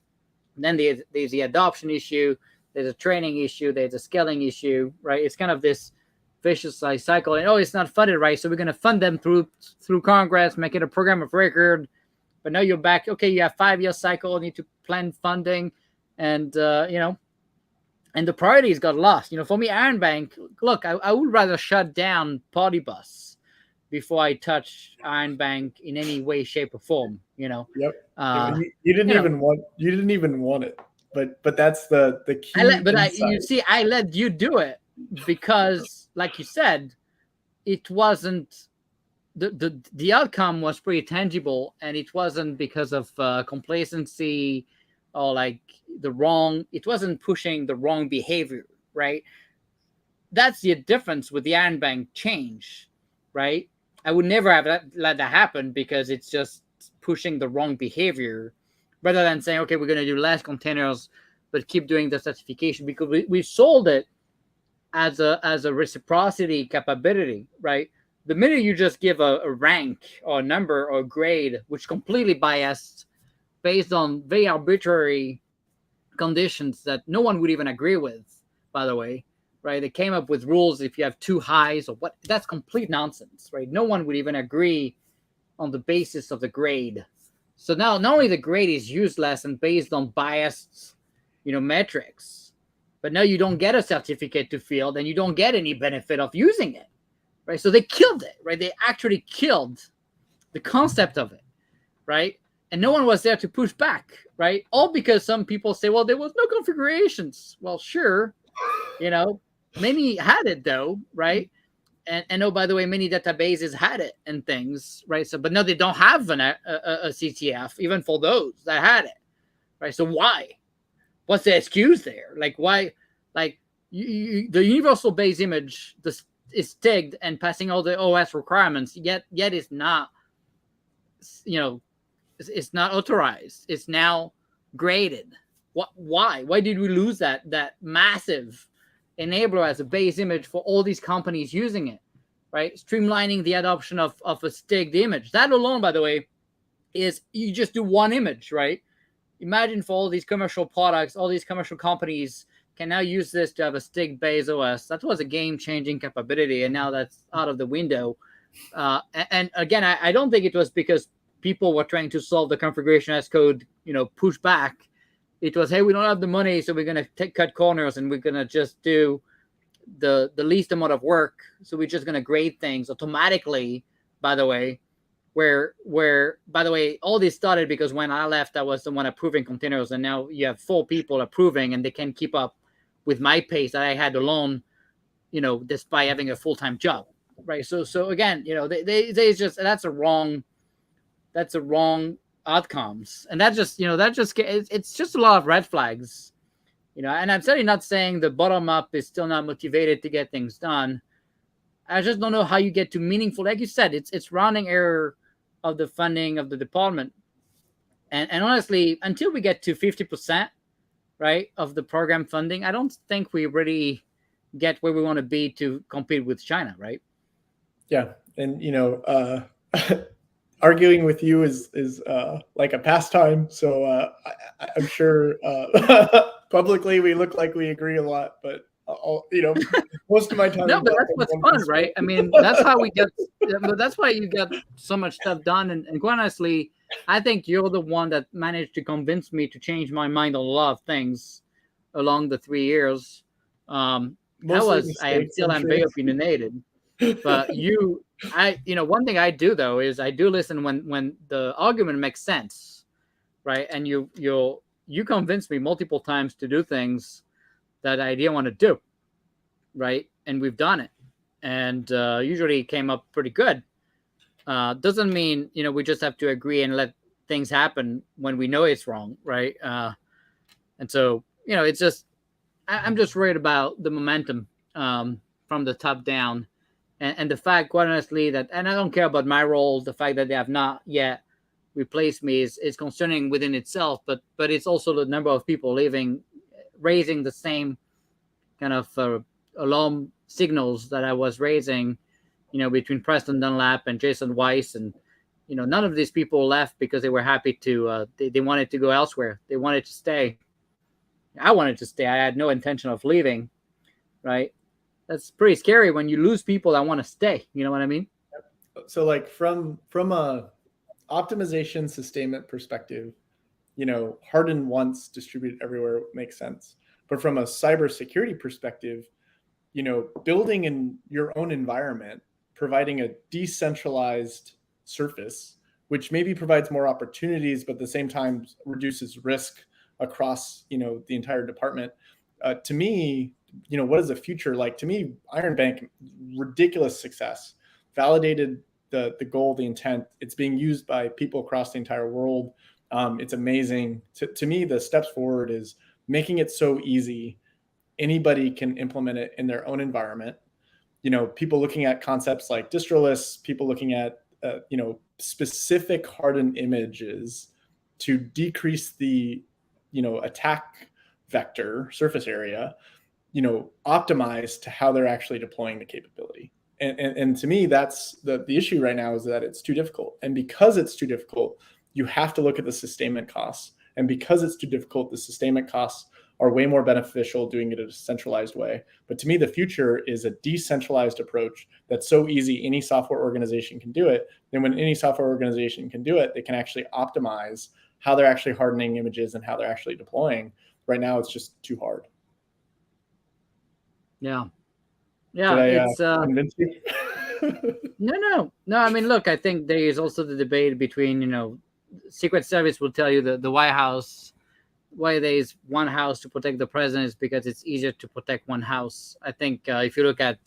And then there's the adoption issue, there's a training issue, there's a scaling issue, right? It's kind of this vicious cycle. And it's not funded right, so we're going to fund them through Congress, make it a program of record. But now you're back. Okay, you have 5-year cycle, need to plan funding, and and the priorities got lost. For me, Iron Bank. Look, I would rather shut down Party Bus before I touch Iron Bank in any way, shape, or form. Yep. You didn't even want it, but that's the key. I let you do it because, like you said, it wasn't the outcome was pretty tangible, and it wasn't because of complacency or it wasn't pushing the wrong behavior, right? That's the difference with the Iron Bank change, right? I would never have let that happen because it's just pushing the wrong behavior rather than saying, okay, we're going to do less containers, but keep doing the certification because we sold it as a reciprocity capability, right? The minute you just give a rank or a number or a grade, which completely biased based on very arbitrary conditions that no one would even agree with, by the way, right? They came up with rules if you have 2 highs or what. That's complete nonsense, right? No one would even agree on the basis of the grade. So now not only the grade is useless and based on biased, metrics, but now you don't get a certificate to field and you don't get any benefit of using it, right? So they killed it, right? They actually killed the concept of it, right? And no one was there to push back, right? All because some people say, well, there was no configurations. Well, sure, many had it though, right? and oh, by the way, many databases had it and things, right? So, but no, they don't have a CTF even for those that had it, right? So why? What's the excuse there? Like why? Like the universal base image is tagged and passing all the OS requirements, yet it's not, it's not authorized. It's now graded. What? Why? Why did we lose that massive enabler as a base image for all these companies using it? Right, streamlining the adoption of a sticked image. That alone, by the way, is you just do one image, right? Imagine for all these commercial products, all these commercial companies can now use this to have a stick based OS. That was a game-changing capability, and now that's out of the window. And again, I don't think it was because people were trying to solve the configuration as code, push back. It was, hey, we don't have the money, so we're going to cut corners, and we're going to just do the least amount of work. So we're just going to grade things automatically, by the way, where by the way, all this started because when I left, I was the one approving containers, and now you have 4 people approving, and they can keep up with my pace that I had alone, despite having a full-time job, right? So again, they just, that's a wrong outcomes, and it's just a lot of red flags, and I'm certainly not saying the bottom up is still not motivated to get things done. I just don't know how you get to meaningful, like you said, it's rounding error of the funding of the department. And honestly, until we get to 50%, right, of the program funding, I don't think we really get where we want to be to compete with China, right? Yeah. And, arguing with you is like a pastime. So I'm sure publicly we look like we agree a lot, but most of my time. No, but that's what's fun, right? I mean, that's how we get. That's why you got so much stuff done. And quite honestly, I think you're the one that managed to convince me to change my mind on a lot of things along the 3 years. I am still very opinionated, but one thing I do though is I do listen when the argument makes sense, right? And you convince me multiple times to do things that I didn't want to do, right? And we've done it, and usually it came up pretty good. Doesn't mean we just have to agree and let things happen when we know it's wrong, right? And so it's just I'm just worried about the momentum from the top down, and the fact, quite honestly, that, and I don't care about my role. The fact that they have not yet replaced me is concerning within itself, but it's also the number of people raising the same kind of alarm signals that I was raising, between Preston Dunlap and Jason Weiss. And, none of these people left because they were happy to, they wanted to go elsewhere. They wanted to stay. I wanted to stay. I had no intention of leaving, right? That's pretty scary when you lose people that want to stay. You know what I mean? So like from a optimization sustainment perspective, harden once, distribute everywhere makes sense. But from a cybersecurity perspective, building in your own environment, providing a decentralized surface, which maybe provides more opportunities, but at the same time reduces risk across, the entire department. To me, what is the future like? To me, Iron Bank, ridiculous success, validated the goal, the intent. It's being used by people across the entire world. It's amazing. To me, the steps forward is making it so easy. Anybody can implement it in their own environment. People looking at concepts like distro lists, people looking at, specific hardened images to decrease the, attack vector surface area, optimized to how they're actually deploying the capability. And to me, that's the issue right now, is that it's too difficult. And because it's too difficult, you have to look at the sustainment costs. And because it's too difficult, the sustainment costs are way more beneficial doing it in a centralized way. But to me, the future is a decentralized approach that's so easy, any software organization can do it. Then when any software organization can do it, they can actually optimize how they're actually hardening images and how they're actually deploying. Right now, it's just too hard. Yeah. It's convince you? No. I mean, look, I think there is also the debate between, Secret Service will tell you the White House, why there is one house to protect the president is because it's easier to protect one house. I think if you look at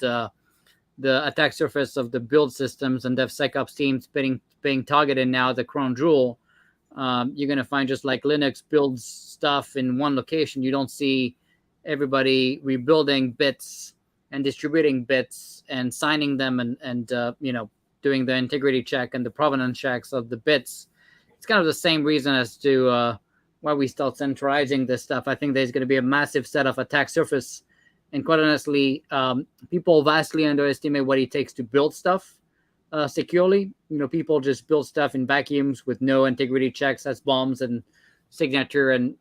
the attack surface of the build systems and DevSecOps teams being targeted now, the crown jewel, you're going to find just like Linux builds stuff in one location, you don't see everybody rebuilding bits and distributing bits and signing them and doing the integrity check and the provenance checks of the bits. It's kind of the same reason as to why we start centralizing this stuff. I think there's going to be a massive set of attack surface. And quite honestly, people vastly underestimate what it takes to build stuff securely. People just build stuff in vacuums with no integrity checks as bombs and signature, and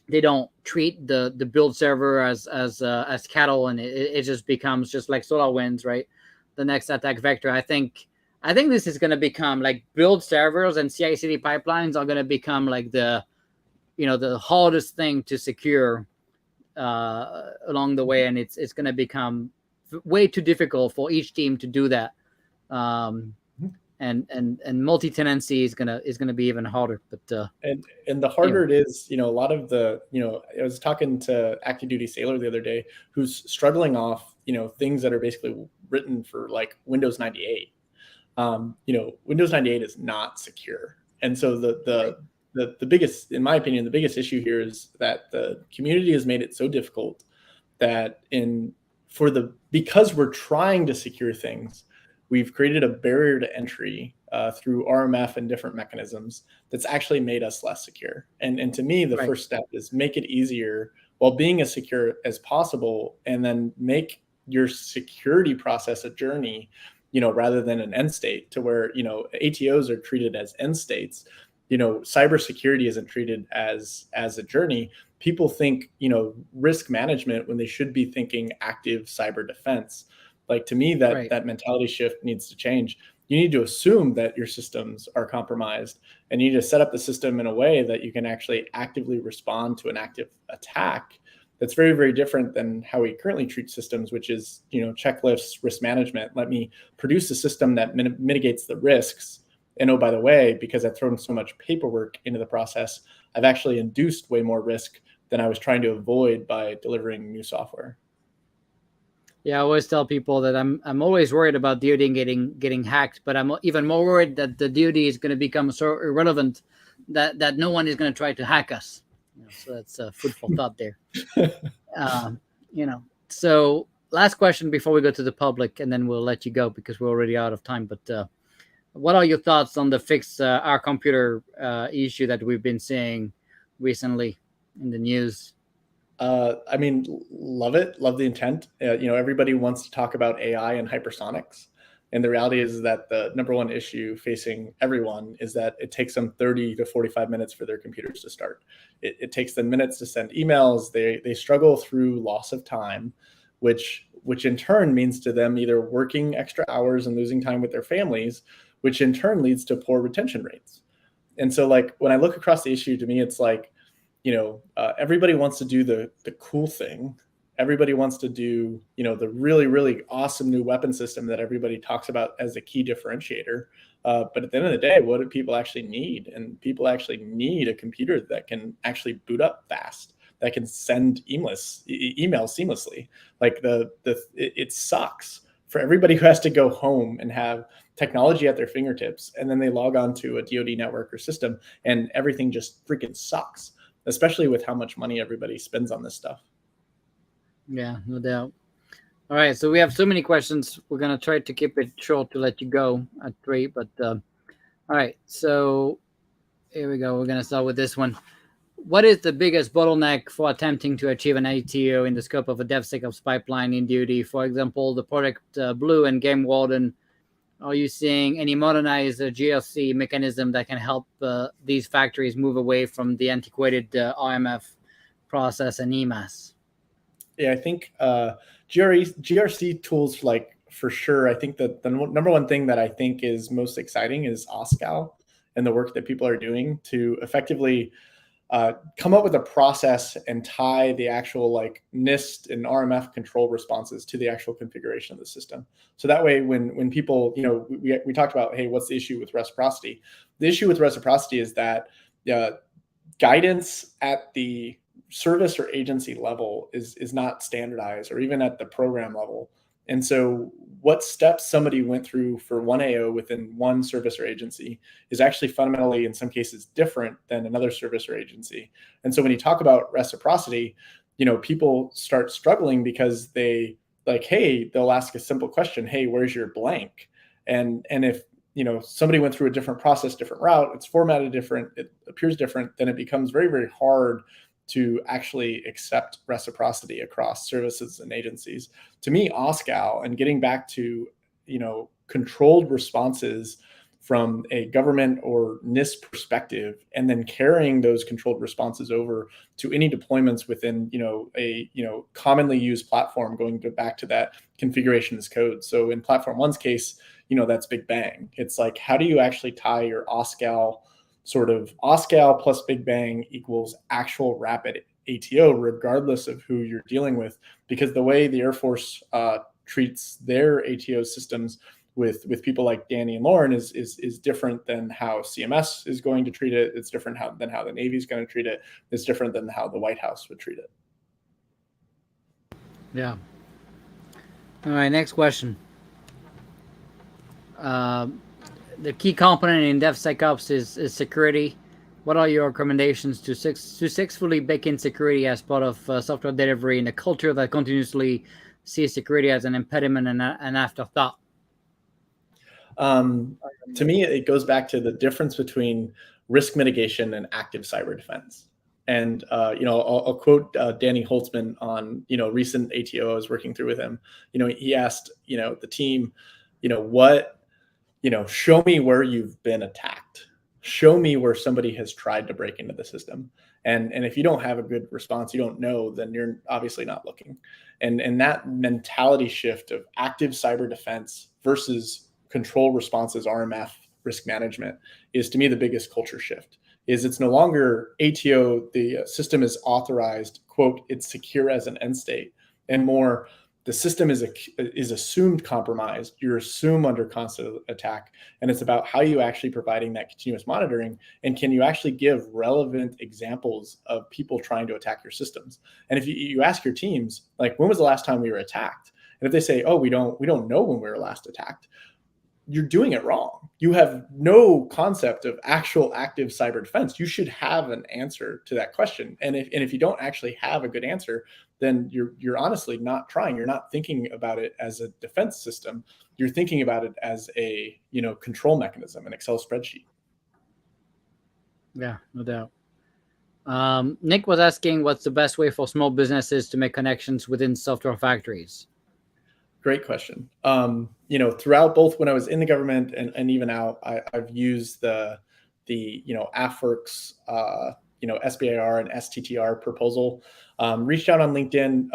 they don't treat the build server as cattle, and it just becomes just like SolarWinds, right? The next attack vector. I think this is going to become like build servers and CI/CD pipelines are going to become like the hardest thing to secure along the way, and it's going to become way too difficult for each team to do that. And multi-tenancy is gonna be even harder. But and the harder it is, a lot of the, I was talking to Active Duty Sailor the other day, who's struggling off, things that are basically written for like Windows 98. Windows 98 is not secure, and so the biggest, in my opinion, the biggest issue here is that the community has made it so difficult that because we're trying to secure things, we've created a barrier to entry through RMF and different mechanisms that's actually made us less secure. And to me, the first step is make it easier while being as secure as possible, and then make your security process a journey, rather than an end state, to where, ATOs are treated as end states. Cybersecurity isn't treated as a journey. People think, risk management when they should be thinking active cyber defense. Like, to me, that mentality shift needs to change. You need to assume that your systems are compromised, and you need to set up the system in a way that you can actually actively respond to an active attack. That's very, very different than how we currently treat systems, which is, checklists, risk management. Let me produce a system that mitigates the risks. And oh, by the way, because I've thrown so much paperwork into the process, I've actually induced way more risk than I was trying to avoid by delivering new software. Yeah, I always tell people that I'm always worried about DoD getting hacked, but I'm even more worried that the DoD is going to become so irrelevant that no one is going to try to hack us. So that's food for thought there. So last question before we go to the public, and then we'll let you go because we're already out of time. But what are your thoughts on the fix our computer issue that we've been seeing recently in the news? I mean, love it. Love the intent. Everybody wants to talk about AI and hypersonics. And the reality is that the number one issue facing everyone is that it takes them 30 to 45 minutes for their computers to start. It takes them minutes to send emails. They struggle through loss of time, which in turn means to them either working extra hours and losing time with their families, which in turn leads to poor retention rates. And so, like, when I look across the issue, to me, it's like, everybody wants to do the cool thing. Everybody wants to do, the really, really awesome new weapon system that everybody talks about as a key differentiator. But at the end of the day, what do people actually need? And people actually need a computer that can actually boot up fast, that can send emails seamlessly. Like it sucks for everybody who has to go home and have technology at their fingertips, and then they log on to a DoD network or system, and everything just freaking sucks, especially with how much money everybody spends on this stuff. Yeah, no doubt. All right, so we have so many questions. We're going to try to keep it short to let you go at 3. But all right, so here we go. We're going to start with this one. What is the biggest bottleneck for attempting to achieve an ATO in the scope of a DevSecOps pipeline in DoD? For example, the Project Blue and Game Warden. Are you seeing any modernized GRC mechanism that can help these factories move away from the antiquated RMF process and EMAS? Yeah, I think GRC tools, like, for sure. I think that the number one thing that I think is most exciting is OSCAL and the work that people are doing to effectively come up with a process and tie the actual, like, NIST and RMF control responses to the actual configuration of the system. So that way, when people, we talked about, hey, what's the issue with reciprocity? The issue with reciprocity is that guidance at the service or agency level is not standardized, or even at the program level. And so what steps somebody went through for one AO within one service or agency is actually fundamentally, in some cases, different than another service or agency. And so when you talk about reciprocity, people start struggling because they like, hey, they'll ask a simple question, hey, where's your blank? And if somebody went through a different process, different route, it's formatted different, it appears different, then it becomes very, very hard to actually accept reciprocity across services and agencies. To me, OSCAL and getting back to, controlled responses from a government or NIST perspective, and then carrying those controlled responses over to any deployments within, a commonly used platform, going back to that configuration as code. So in Platform One's case, that's Big Bang. It's like, how do you actually tie your OSCAL plus Big Bang equals actual rapid ATO, regardless of who you're dealing with? Because the way the Air Force treats their ATO systems with people like Danny and Lauren is different than how CMS is going to treat it. It's different than how the Navy is going to treat it. It's different than how the White House would treat it. Yeah. All right, next question. The key component in DevSecOps is security. What are your recommendations to successfully bake in security as part of software delivery in a culture that continuously sees security as an impediment and an afterthought? To me, it goes back to the difference between risk mitigation and active cyber defense. And I'll quote Danny Holtzman on recent ATO I was working through with him. He asked the team, show me where you've been attacked. Show me where somebody has tried to break into the system. And if you don't have a good response, you don't know, then you're obviously not looking. And that mentality shift of active cyber defense versus control responses, RMF, risk management, is to me the biggest culture shift. Is it's no longer ATO, the system is authorized, quote, it's secure as an end state, and more, the system is assumed compromised. You're assumed under constant attack. And it's about how you actually providing that continuous monitoring. And can you actually give relevant examples of people trying to attack your systems? And if you ask your teams, like, when was the last time we were attacked? And if they say, oh, we don't know when we were last attacked, you're doing it wrong. You have no concept of actual active cyber defense. You should have an answer to that question. And if you don't actually have a good answer, then you're honestly not trying. You're not thinking about it as a defense system. You're thinking about it as a control mechanism, an Excel spreadsheet. Yeah, no doubt. Nick was asking, what's the best way for small businesses to make connections within software factories? Great question. Throughout both when I was in the government and even out, I've used the AFWERX, SBIR and STTR proposal. Reached out on LinkedIn,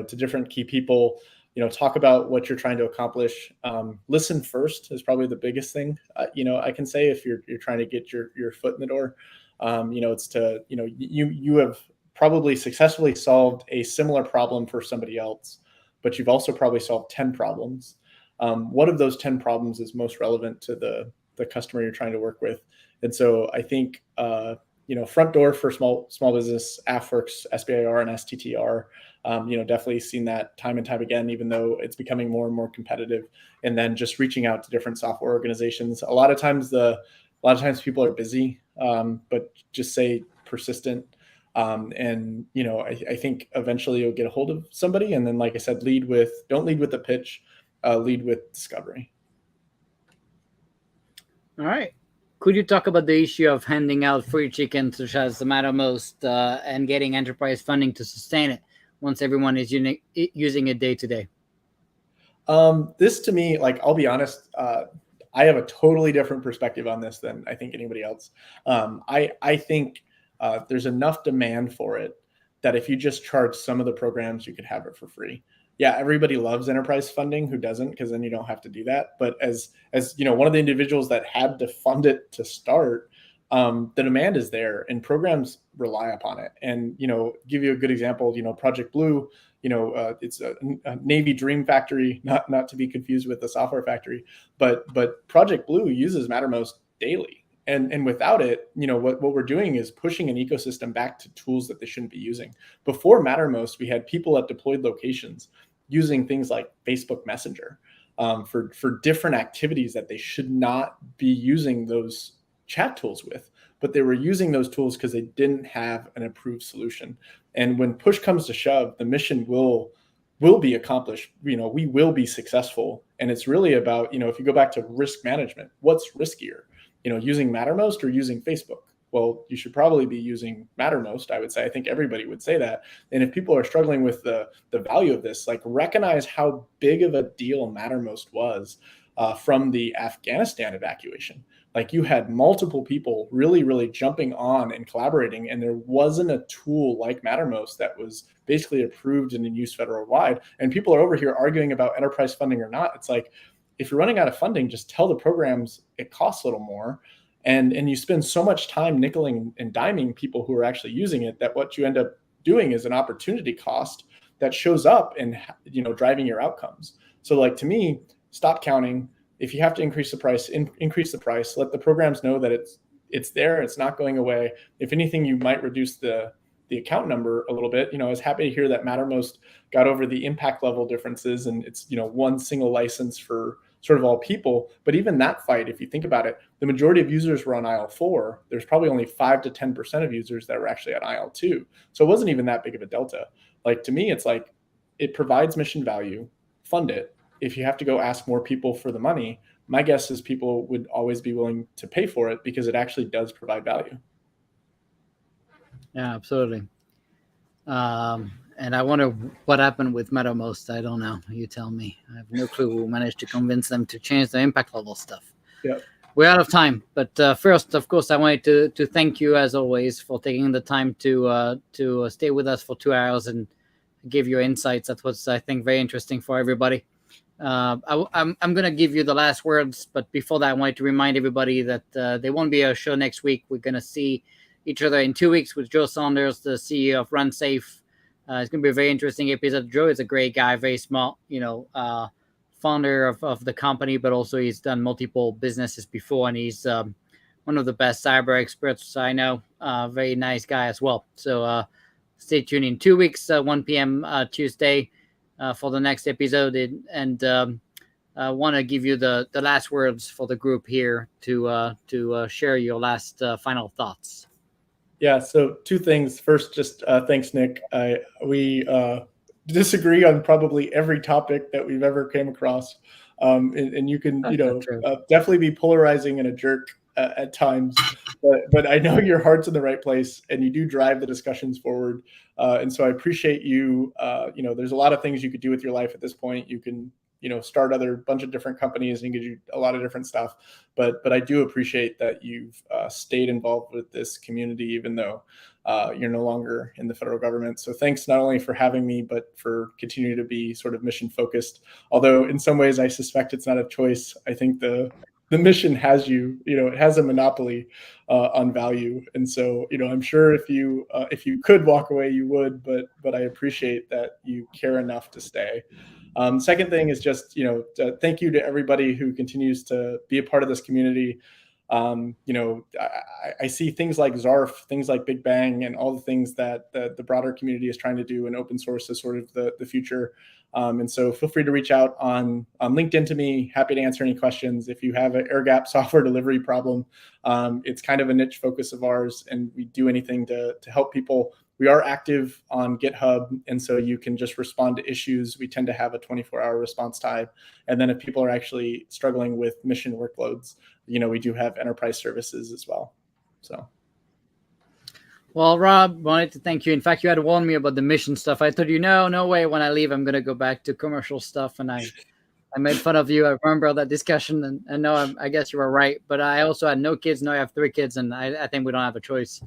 to different key people. Talk about what you're trying to accomplish. Listen first is probably the biggest thing. I can say, if you're trying to get your foot in the door. It's to you have probably successfully solved a similar problem for somebody else, but you've also probably solved 10 problems. One of those 10 problems is most relevant to the customer you're trying to work with. And so I think, front door for small business, AFWERX, SBIR, and STTR, definitely seen that time and time again, even though it's becoming more and more competitive. And then just reaching out to different software organizations. A lot of times people are busy, but just say persistent. I think eventually you'll get a hold of somebody. And then, like I said, don't lead with the pitch, lead with discovery. All right. Could you talk about the issue of handing out free chicken, such as the Mattermost, and getting enterprise funding to sustain it once everyone is using it day to day? This, to me, I'll be honest, I have a totally different perspective on this than I think anybody else. I think there's enough demand for it that if you just charge some of the programs, you could have it for free. Yeah, everybody loves enterprise funding. Who doesn't? Because then you don't have to do that. But as one of the individuals that had to fund it to start, the demand is there, and programs rely upon it. And give you a good example. Project Blue. It's a Navy Dream Factory, not to be confused with the software factory. But Project Blue uses Mattermost daily. And without it, what we're doing is pushing an ecosystem back to tools that they shouldn't be using. Before Mattermost, we had people at deployed locations using things like Facebook Messenger for different activities that they should not be using those chat tools with, but they were using those tools because they didn't have an approved solution. And when push comes to shove, the mission will be accomplished. We will be successful. And it's really about, if you go back to risk management, what's riskier, using Mattermost or using Facebook? Well, you should probably be using Mattermost, I would say. I think everybody would say that. And if people are struggling with the value of this, like, recognize how big of a deal Mattermost was from the Afghanistan evacuation. Like, you had multiple people really, really jumping on and collaborating, and there wasn't a tool like Mattermost that was basically approved and in use federal wide. And people are over here arguing about enterprise funding or not. It's like, if you're running out of funding, just tell the programs it costs a little more. And you spend so much time nickeling and diming people who are actually using it, that what you end up doing is an opportunity cost that shows up in, driving your outcomes. So, like, to me, stop counting. If you have to increase the price, increase the price. Let the programs know that it's there. It's not going away. If anything, you might reduce the account number a little bit. I was happy to hear that Mattermost got over the impact level differences, and it's, one single license for sort of all people. But even that fight, if you think about it, the majority of users were on IL4. There's probably only 5 to 10% of users that were actually on IL2. So it wasn't even that big of a delta. Like, to me, it's like, it provides mission value, fund it. If you have to go ask more people for the money, my guess is people would always be willing to pay for it because it actually does provide value. Yeah, absolutely. And I wonder what happened with Mattermost. I don't know. You tell me. I have no clue who managed to convince them to change the impact level stuff. Yeah. We're out of time. But first, of course, I wanted to thank you, as always, for taking the time to stay with us for 2 hours and give your insights. That was, I think, very interesting for everybody. I'm going to give you the last words. But before that, I wanted to remind everybody that there won't be a show next week. We're going to see each other in 2 weeks with Joe Saunders, the CEO of Run Safe. It's going to be a very interesting episode. Joe is a great guy, very smart, founder of the company, but also he's done multiple businesses before, and he's one of the best cyber experts I know. Very nice guy as well. So stay tuned in 2 weeks, 1 p.m. Tuesday for the next episode. And I want to give you the last words for the group here to share your last final thoughts. Yeah, so 2 things. First, just thanks, Nick. We disagree on probably every topic that we've ever came across. And you can, definitely be polarizing and a jerk at times. But I know your heart's in the right place, and you do drive the discussions forward. And so I appreciate you. There's a lot of things you could do with your life at this point. You can, start bunch of different companies and get you a lot of different stuff. But I do appreciate that you've stayed involved with this community, even though you're no longer in the federal government. So thanks not only for having me, but for continuing to be sort of mission focused. Although in some ways I suspect it's not a choice. I think the mission has you, it has a monopoly on value. And so, I'm sure if you could walk away, you would, but I appreciate that you care enough to stay. Second thing is just, thank you to everybody who continues to be a part of this community. I see things like Zarf, things like Big Bang, and all the things that the broader community is trying to do, and open source is sort of the future. And so feel free to reach out on LinkedIn to me. Happy to answer any questions. If you have an air gap software delivery problem, it's kind of a niche focus of ours, and we do anything to help people. We are active on GitHub, and so you can just respond to issues. We tend to have a 24-hour response time. And then if people are actually struggling with mission workloads, we do have enterprise services as well. So. Well, Rob, wanted to thank you. In fact, you had to warn me about the mission stuff. I told you, no way. When I leave, I'm going to go back to commercial stuff. And I made fun of you. I remember that discussion. And no, I guess you were right. But I also had no kids. Now I have 3 kids. And I think we don't have a choice.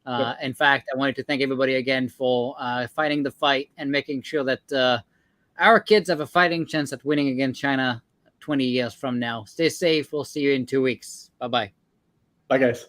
Yep. In fact, I wanted to thank everybody again for fighting the fight and making sure that our kids have a fighting chance at winning against China 20 years from now. Stay safe. We'll see you in 2 weeks. Bye-bye. Bye, guys.